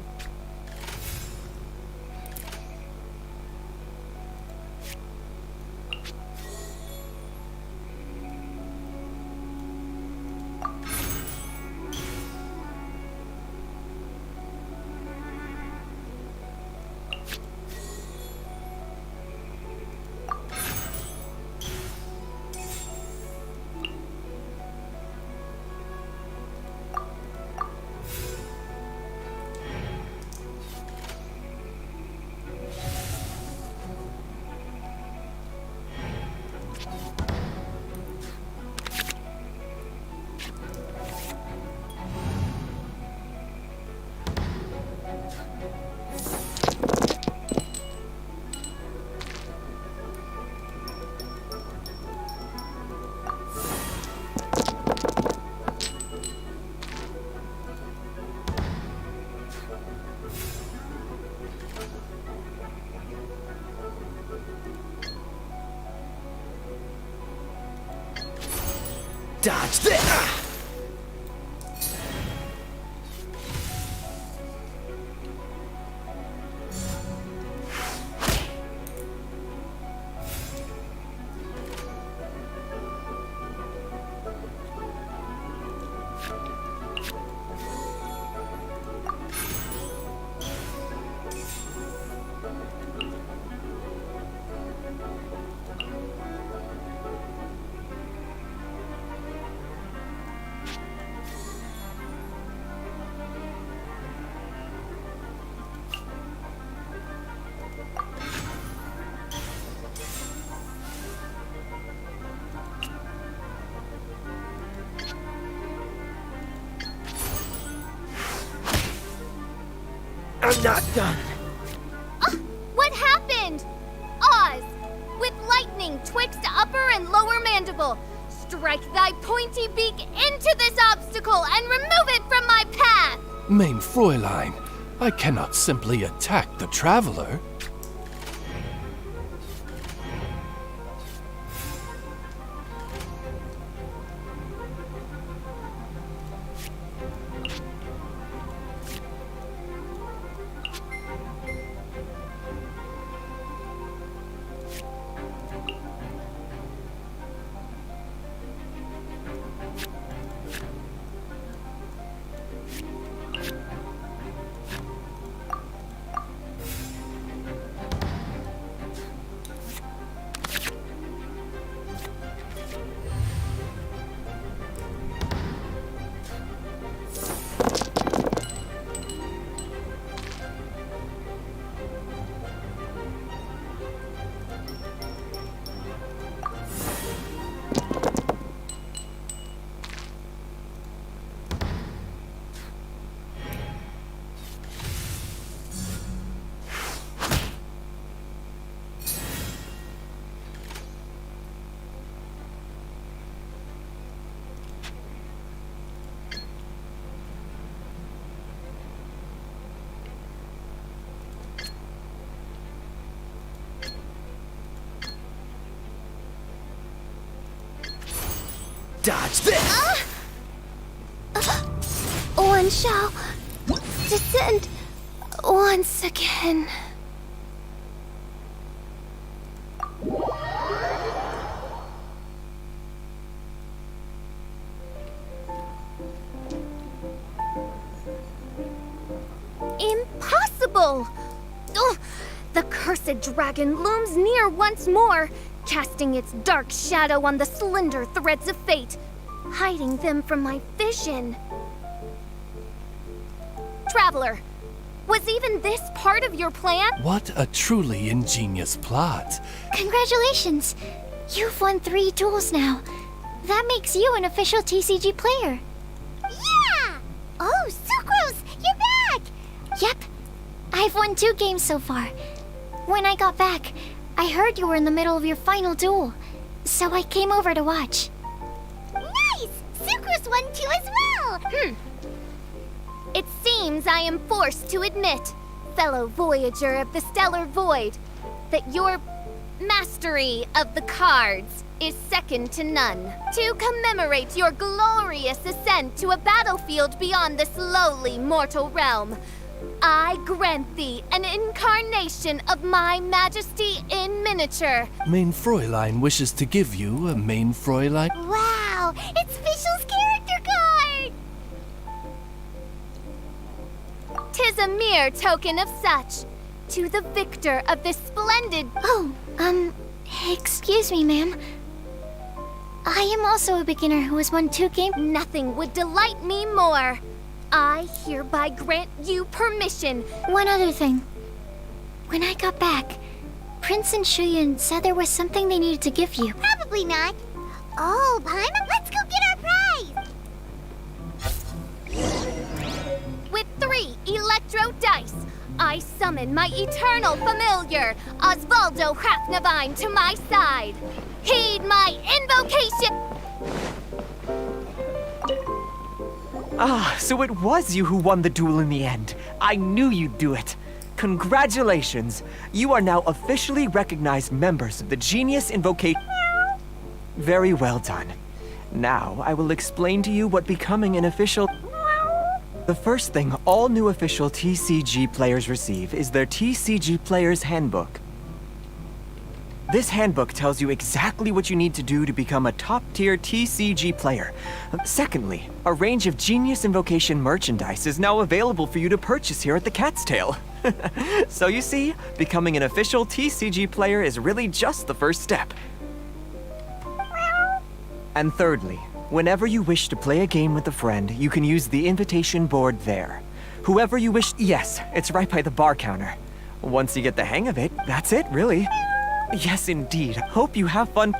Dodge this! I'm not done. What happened? Oz, with lightning twixt upper and lower mandible, strike thy pointy beak into this obstacle and remove it from my path! Mein Fräulein, I cannot simply attack the traveler. Dodge this! One shall descend once again. impossible! Ugh! The cursed dragon looms near once more, casting its dark shadow on the slender threads of fate, hiding them from my vision. Traveler, was even this part of your plan? What a truly ingenious plot. Congratulations! You've won 3 duels now. That makes you an official TCG player. Yeah! Oh, Sucrose, you're back! Yep. I've won 2 games so far. When I got back, I heard you were in the middle of your final duel, so I came over to watch. Nice! Sucrose won too as well! It seems I am forced to admit, fellow voyager of the stellar void, that your mastery of the cards is second to none. To commemorate your glorious ascent to a battlefield beyond this lowly mortal realm, I grant thee an incarnation of my majesty in miniature. Main Fräulein wishes to give you a Main Fräulein. Wow! It's Fischl's character card! 'Tis a mere token of such, to the victor of this splendid... Oh, excuse me, ma'am. I am also a beginner who has won 2 games. Nothing would delight me more. I hereby grant you permission. One other thing. When I got back, Prince and Shuyan said there was something they needed to give you. Probably not. Oh, Paimon, let's go get our prize! With 3 electro dice, I summon my eternal familiar, Osvaldo Hrafnavine, to my side. Heed my invocation! Ah, so it was you who won the duel in the end. I knew you'd do it. Congratulations. You are now officially recognized members of the Genius Invocation. Very well done. Now, I will explain to you what becoming an official... The first thing all new official TCG players receive is their TCG Player's Handbook. This handbook tells you exactly what you need to do to become a top-tier TCG player. Secondly, a range of Genius Invocation merchandise is now available for you to purchase here at the Cat's Tail. So you see, becoming an official TCG player is really just the first step. And thirdly, whenever you wish to play a game with a friend, you can use the invitation board there. Whoever you wish... Yes, it's right by the bar counter. Once you get the hang of it, that's it, really. Yes, indeed. Hope you have fun.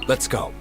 Let's go.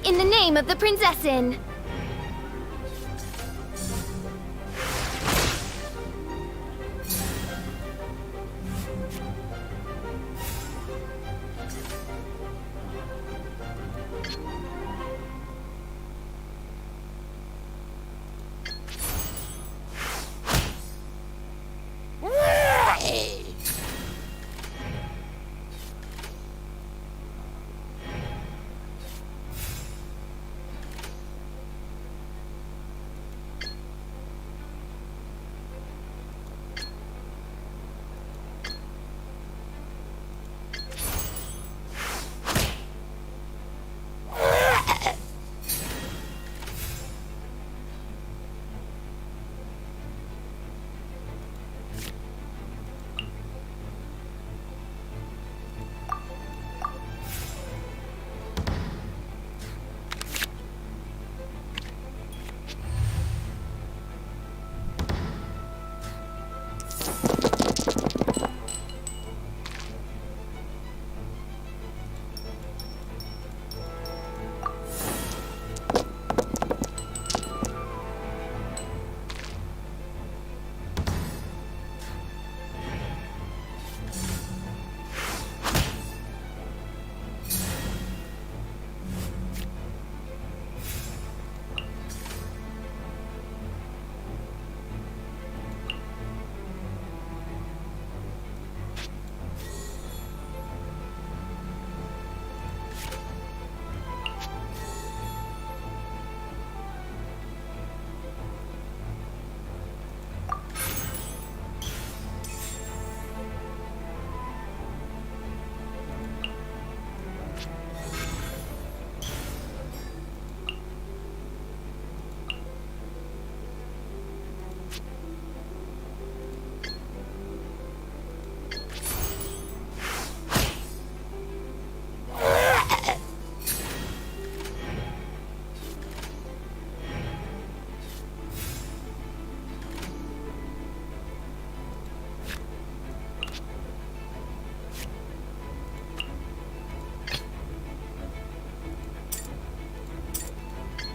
In the name of the Prinzessin!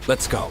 Let's go.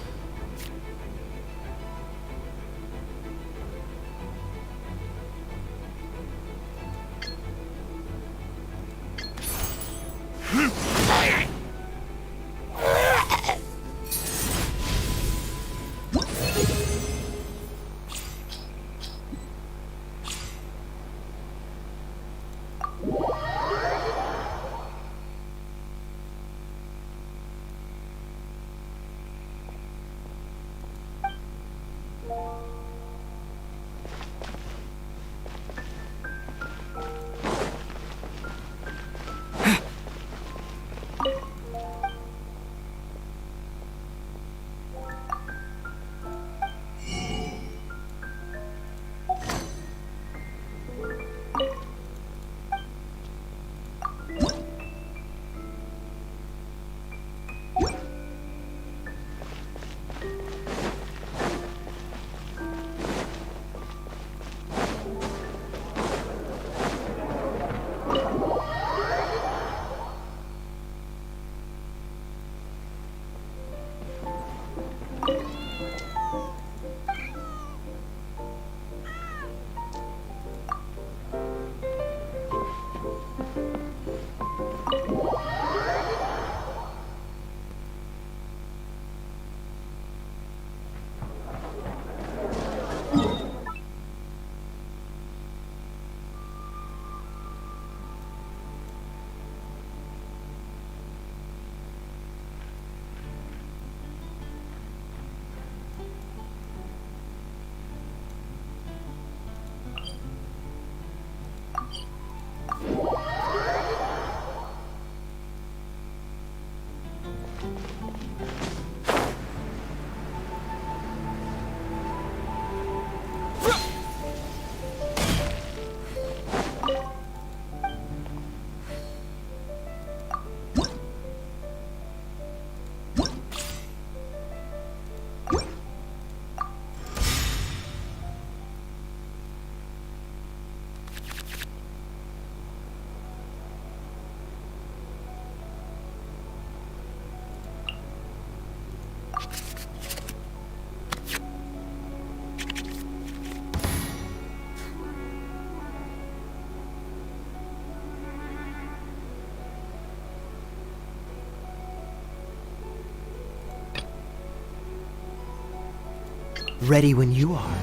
Ready when you are.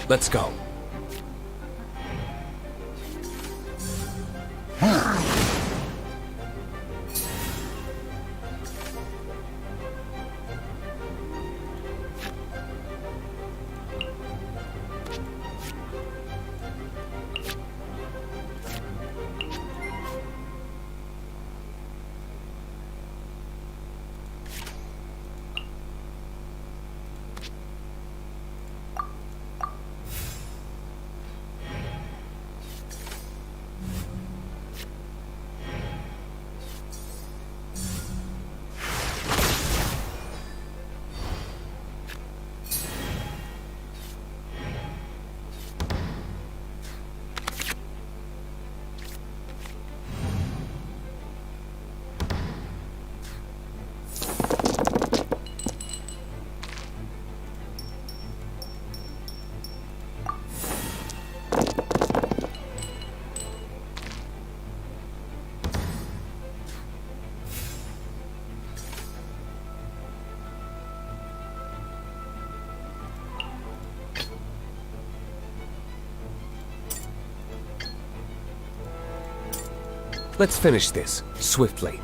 Let's go. Let's finish this, swiftly.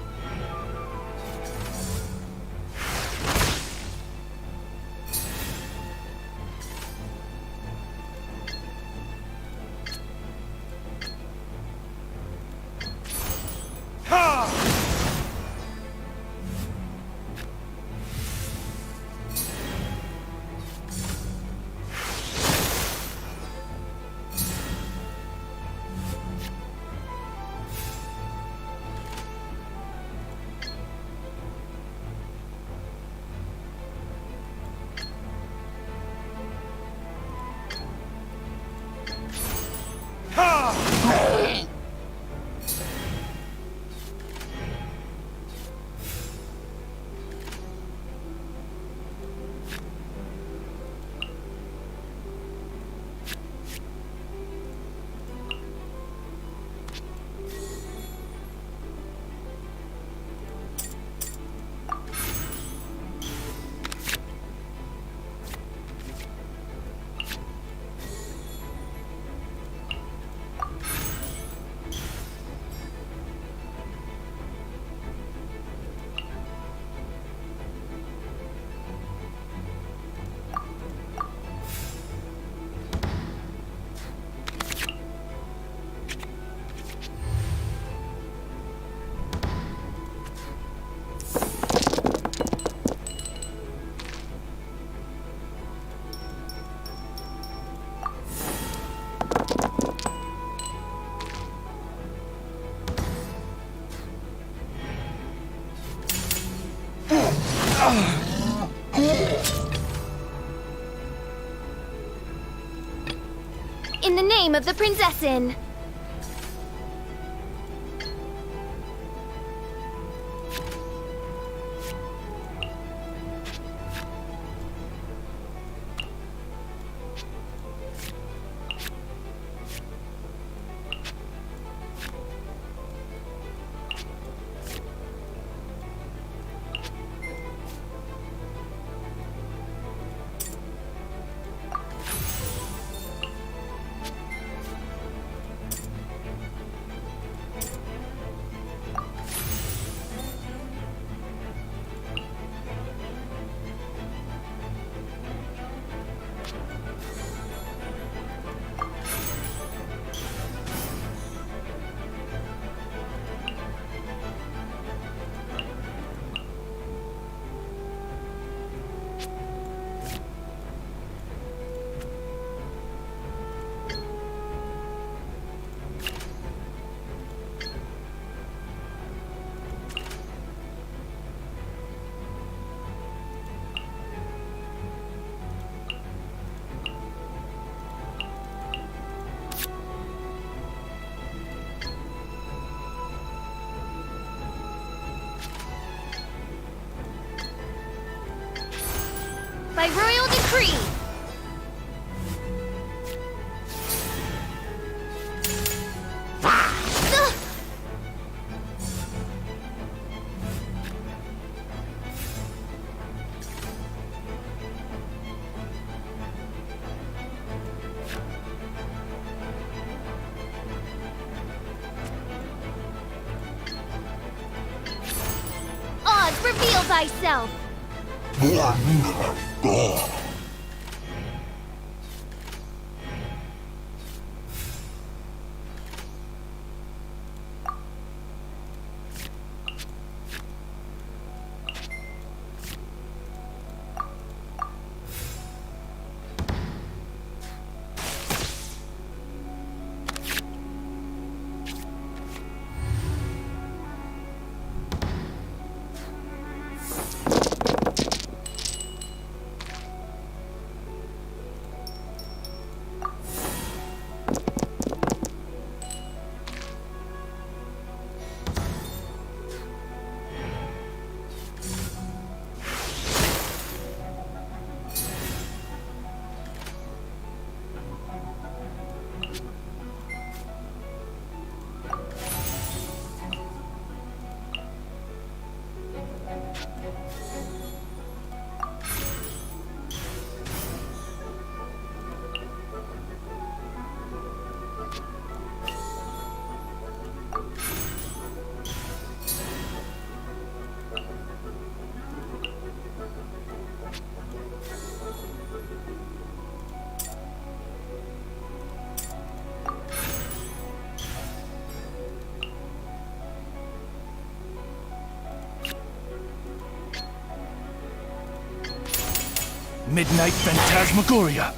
In the name of the Prinzessin! By royal decree! Reveal thyself! Midnight Phantasmagoria.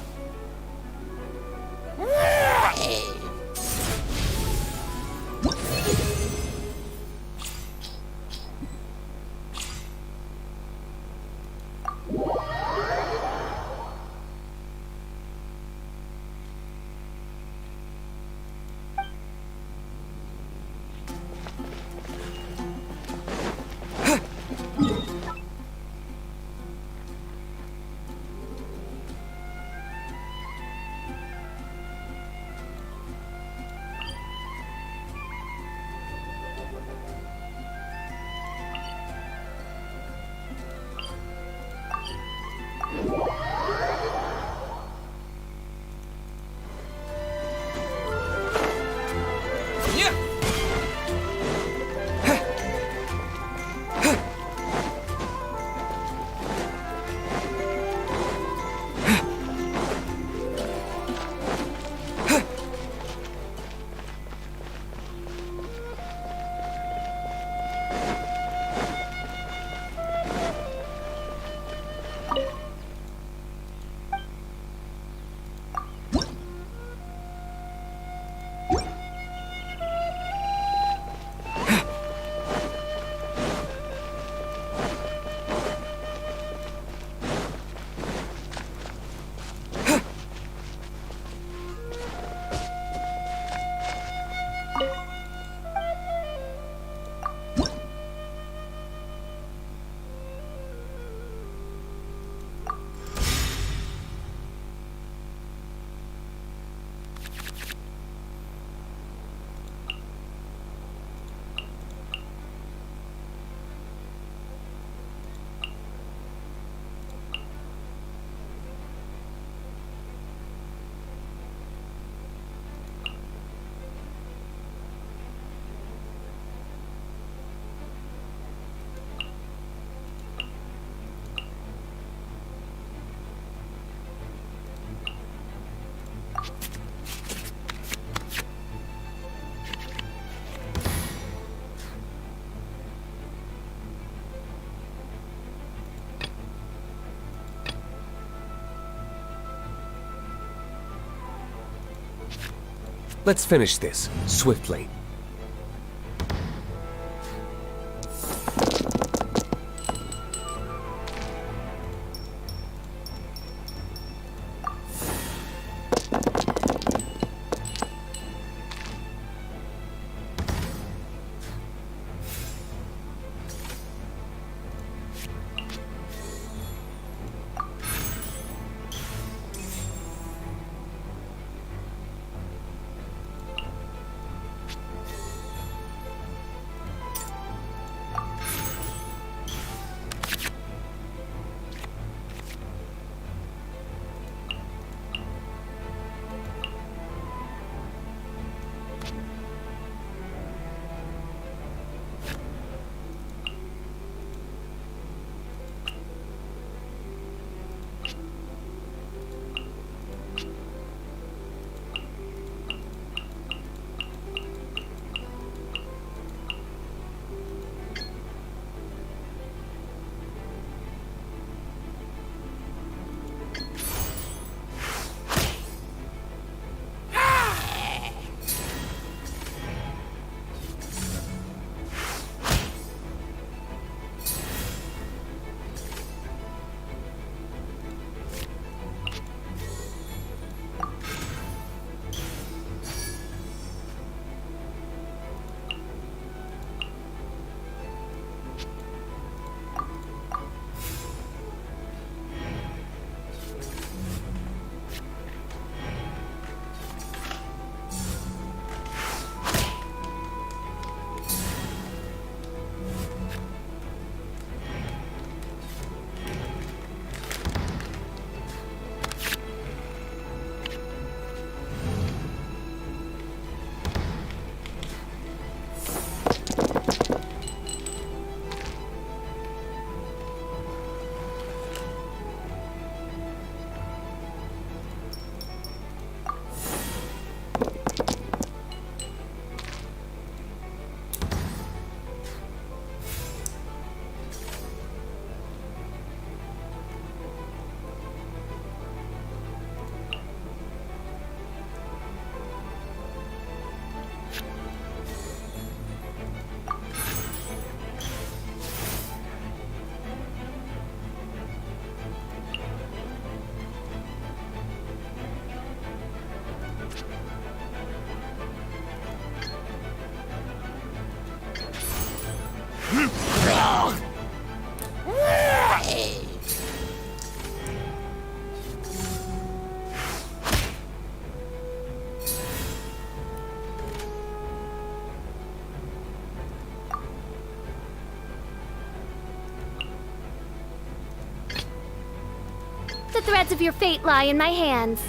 Let's finish this, swiftly. the threads of your fate lie in my hands.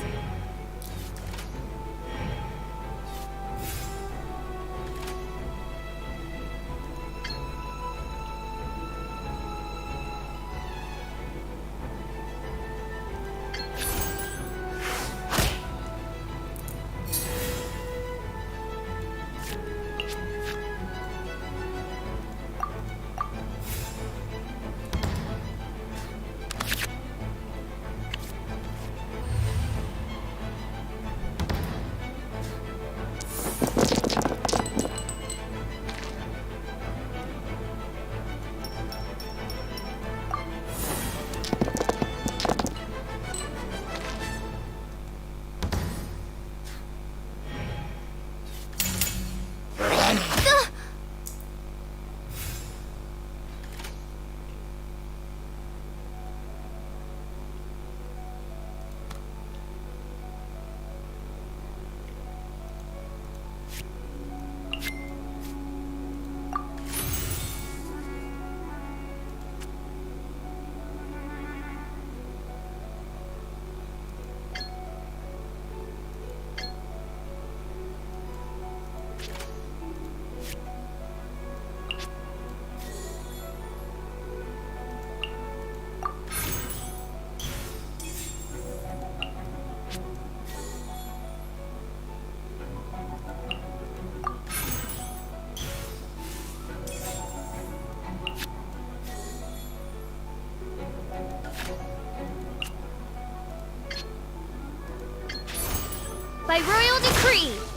By royal decree!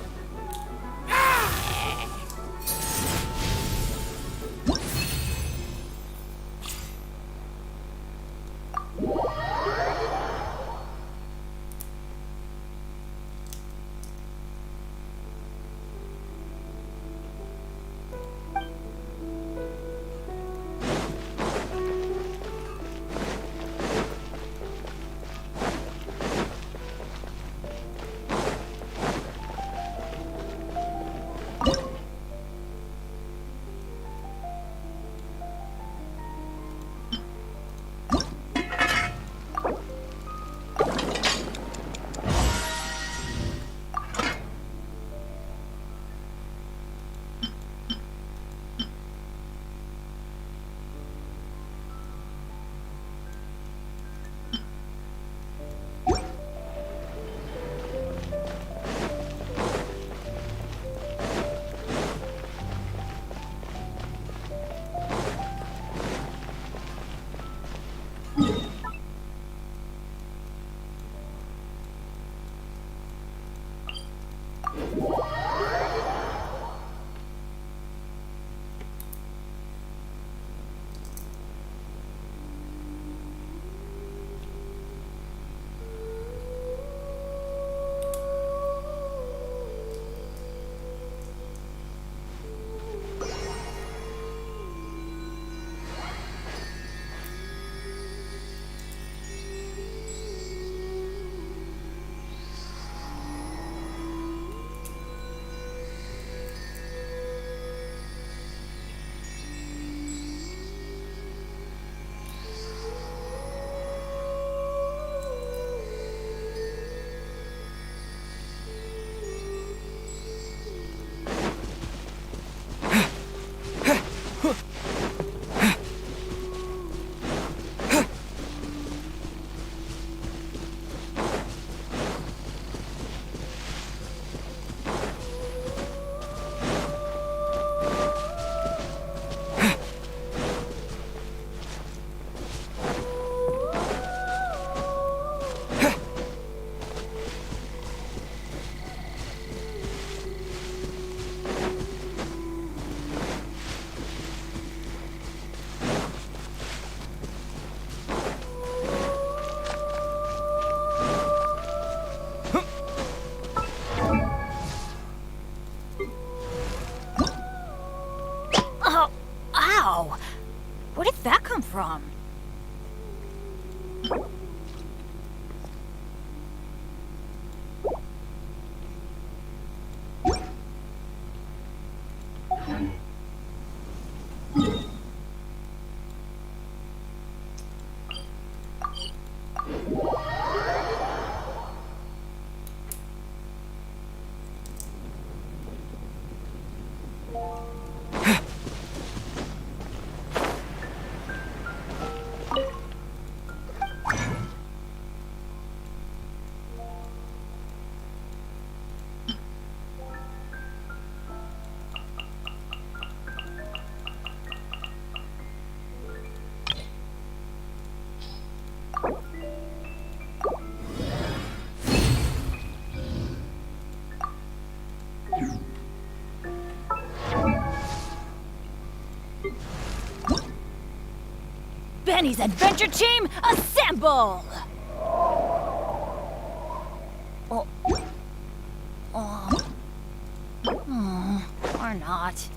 from? Benny's adventure team, assemble! Or not.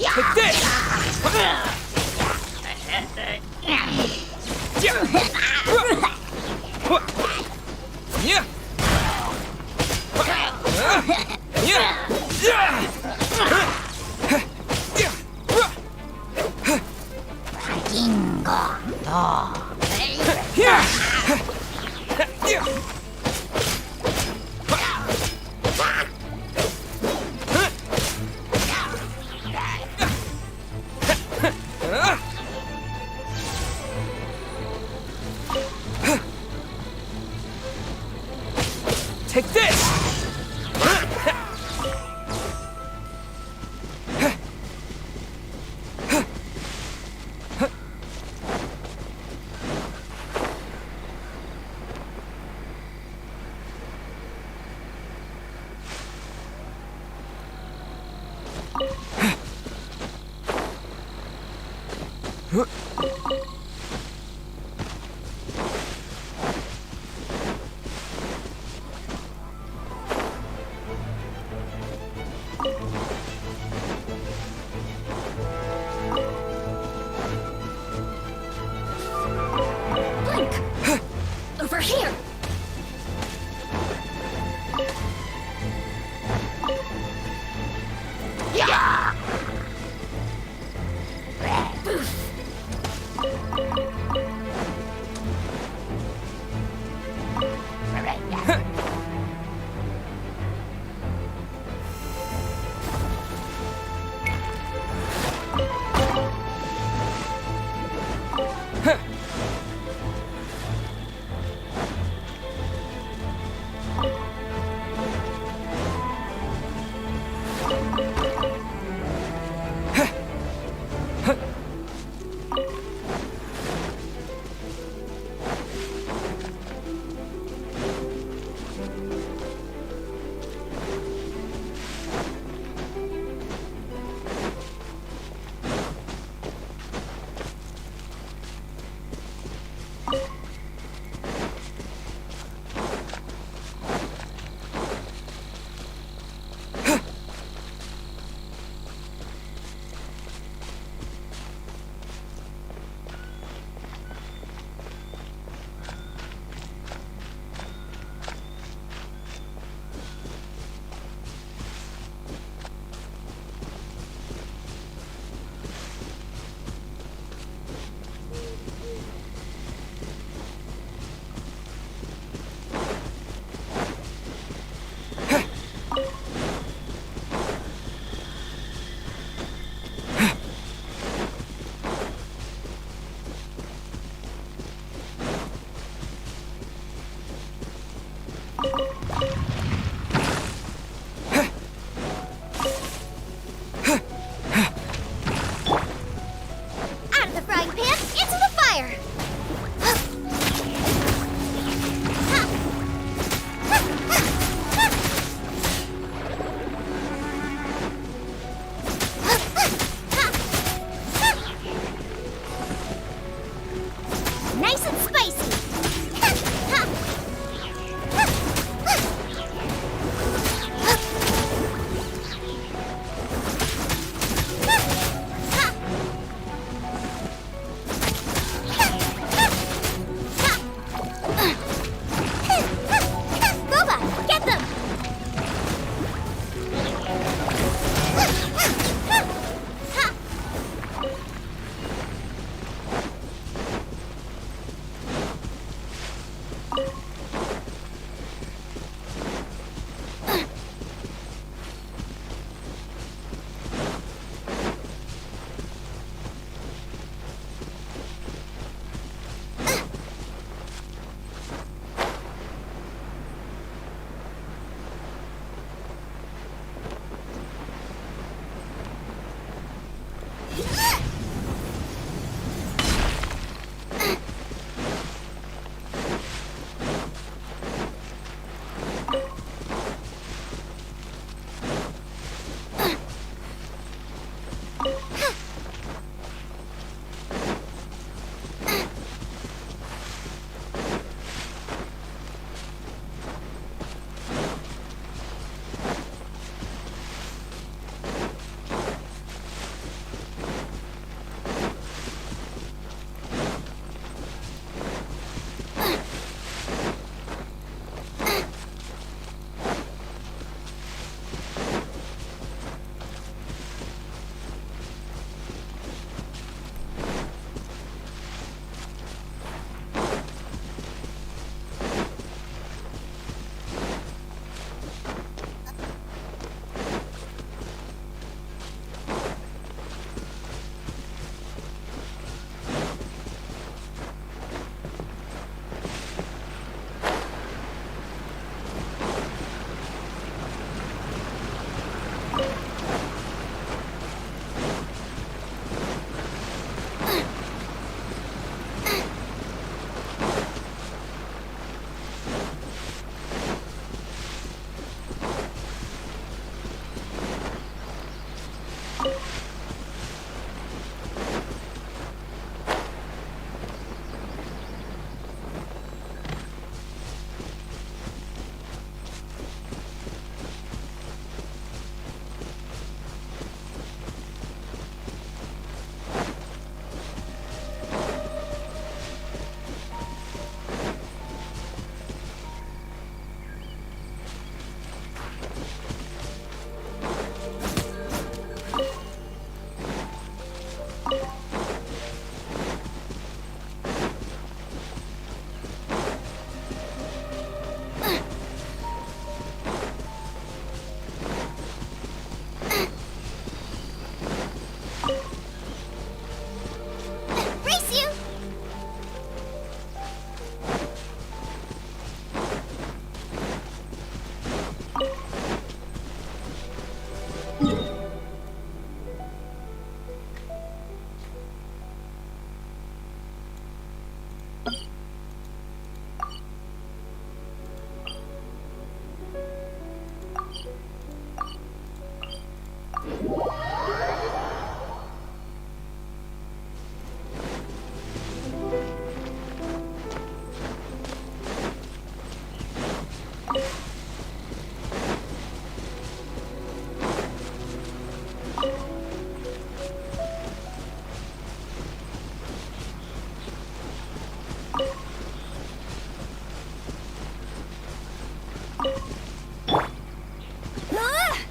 Take this! Take this! Over here! Out of the frying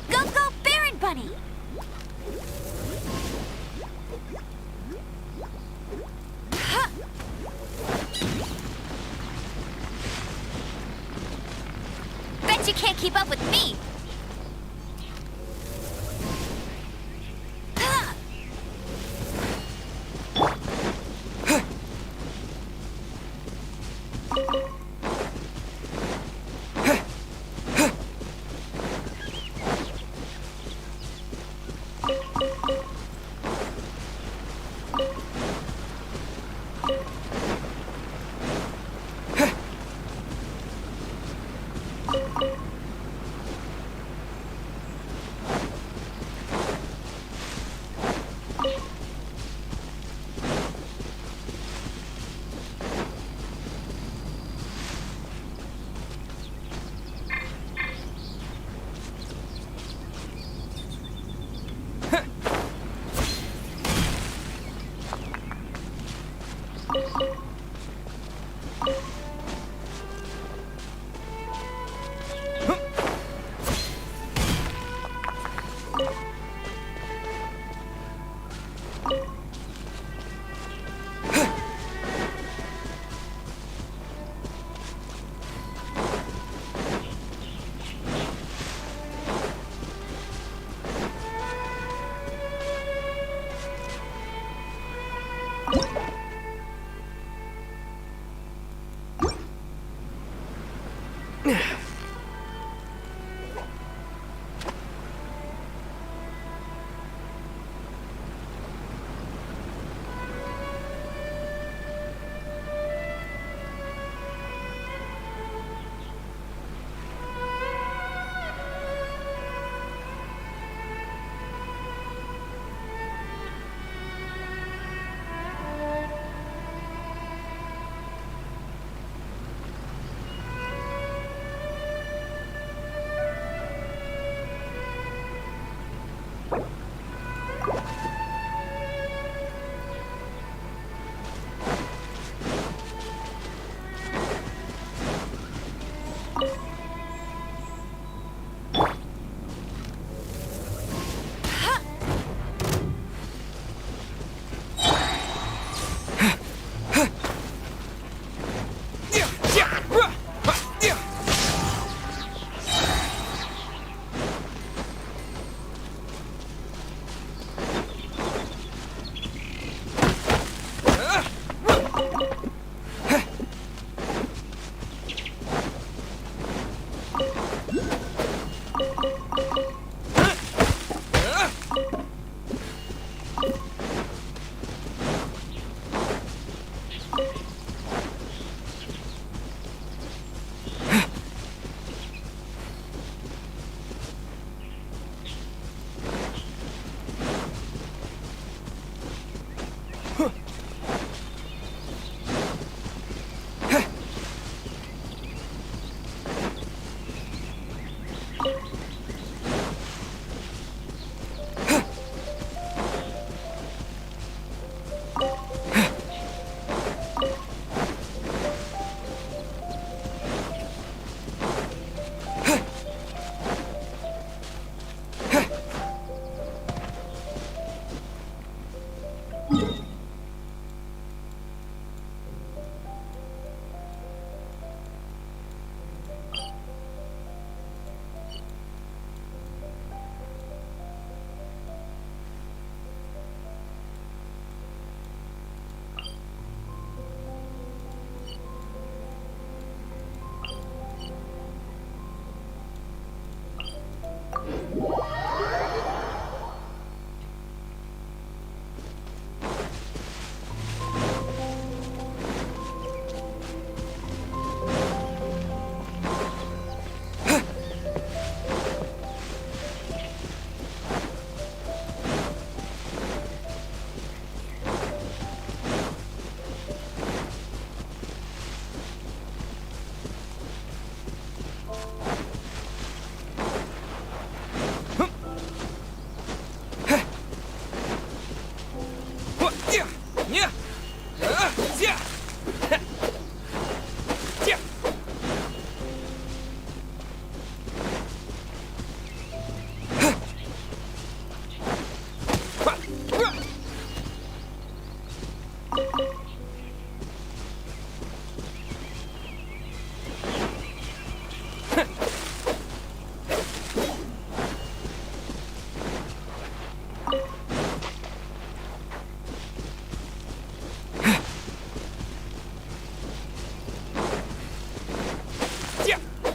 Go, go, Baron Bunny! Bet you can't keep up with me!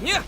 Yeah.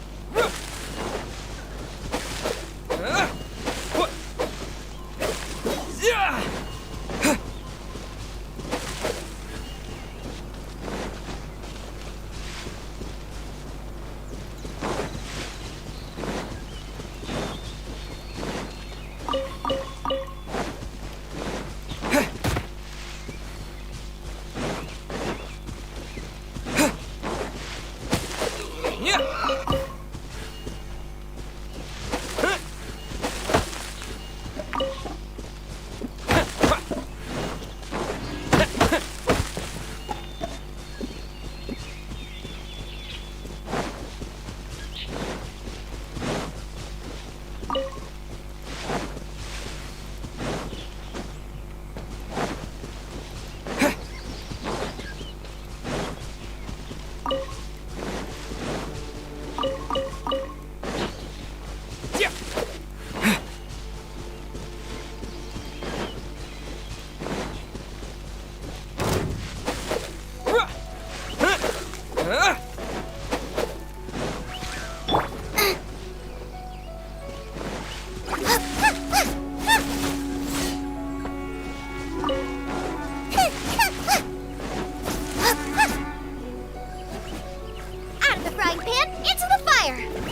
Out of the frying pan, into the fire!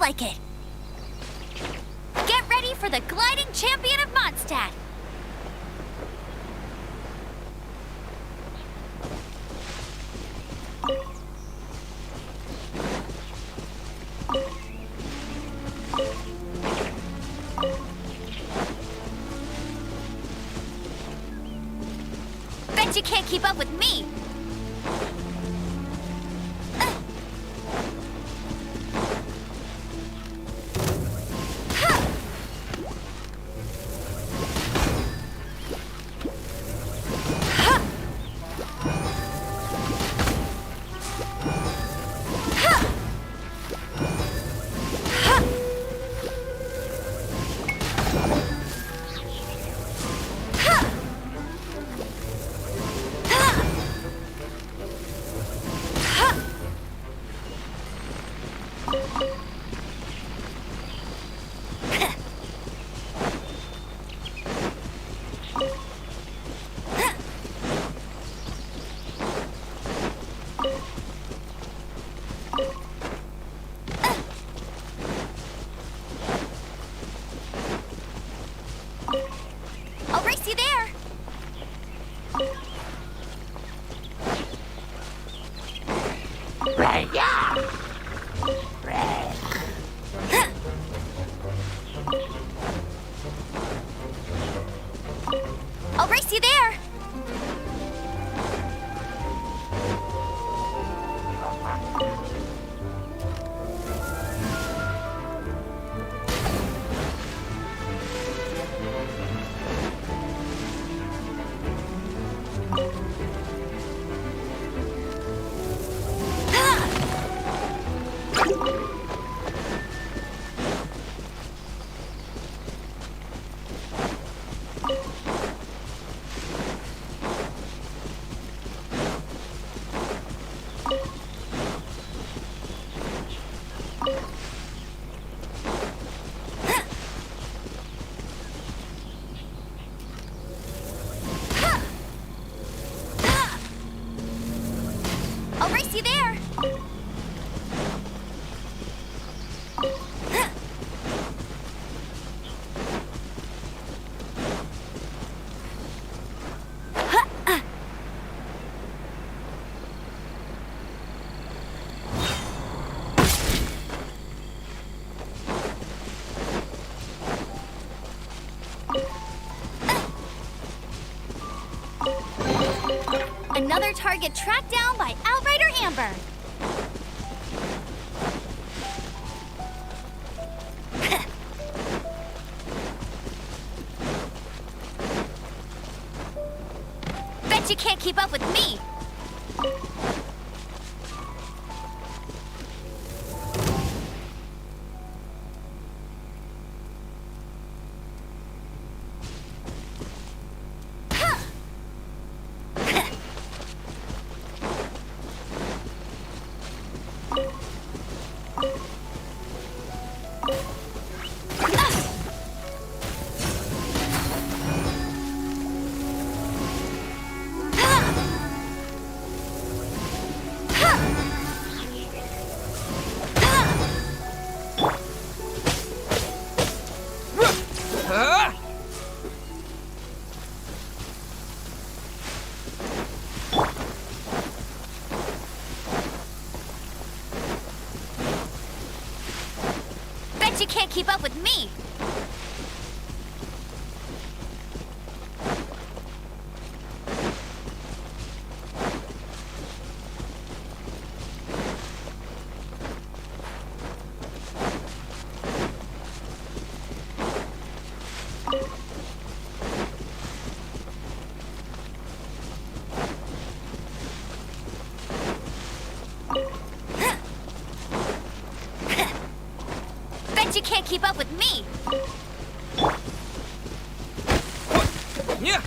like it. Get ready for the gliding champion of Mondstadt. Bet you can't keep up with me. I'll race you there. I'll race you there. I'll race you there. Another target tracked down by Outrider Amber. Bet you can't keep up with me. Bet you can't keep up with me. Bet you can't keep up with me. Yeah.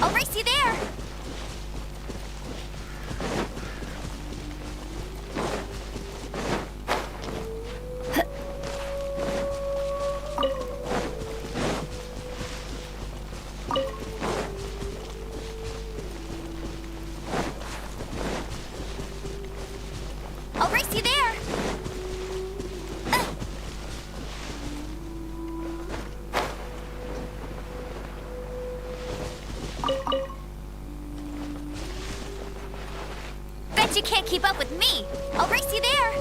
I'll race you there! I'll race you there! Bet you can't keep up with me! I'll race you there!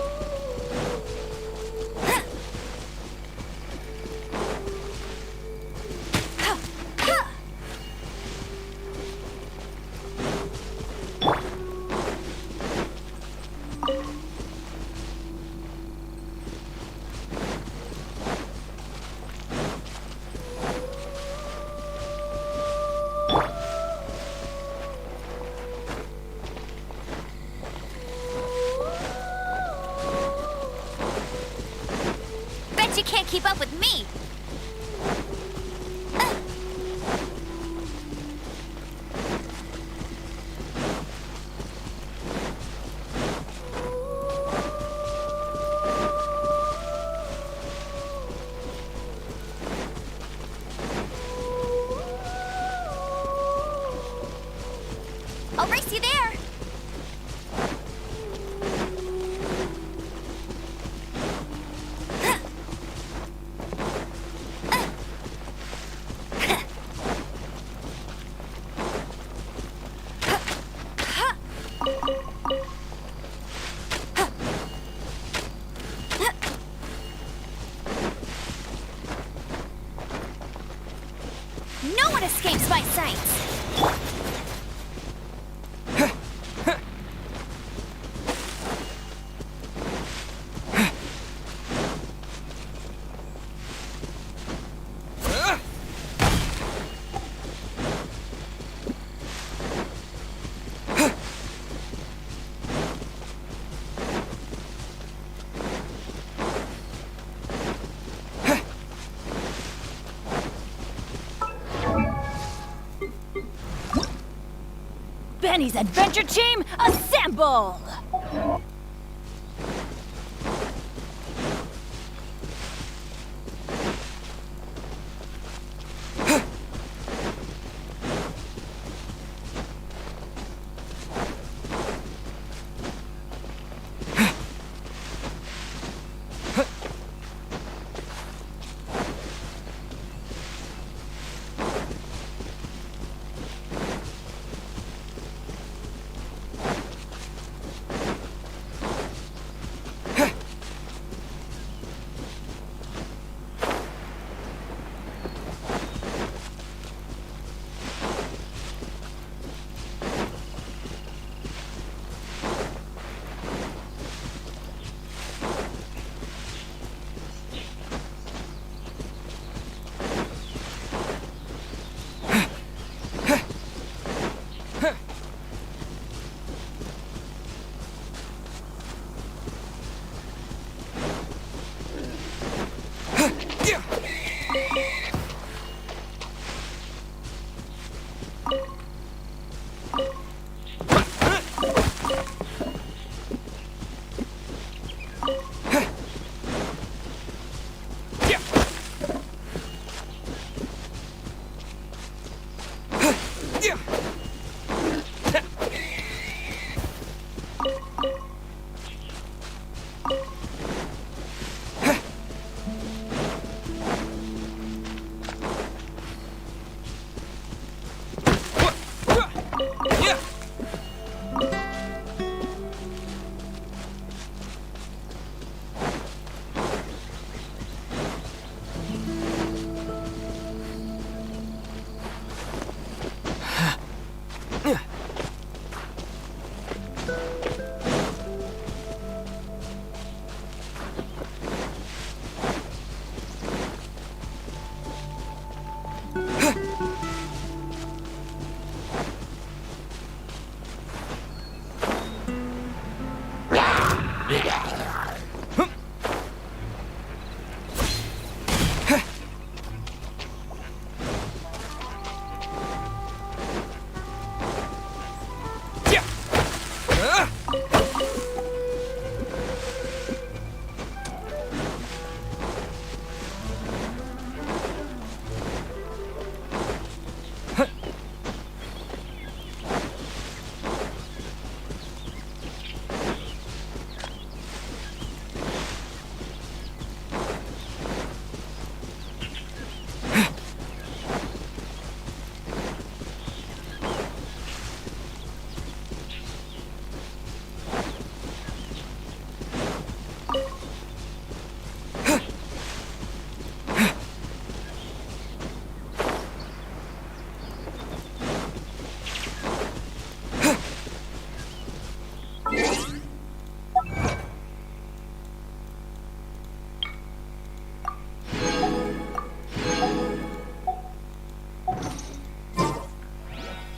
No one escapes my sights! Benny's adventure team, assemble! Yeah.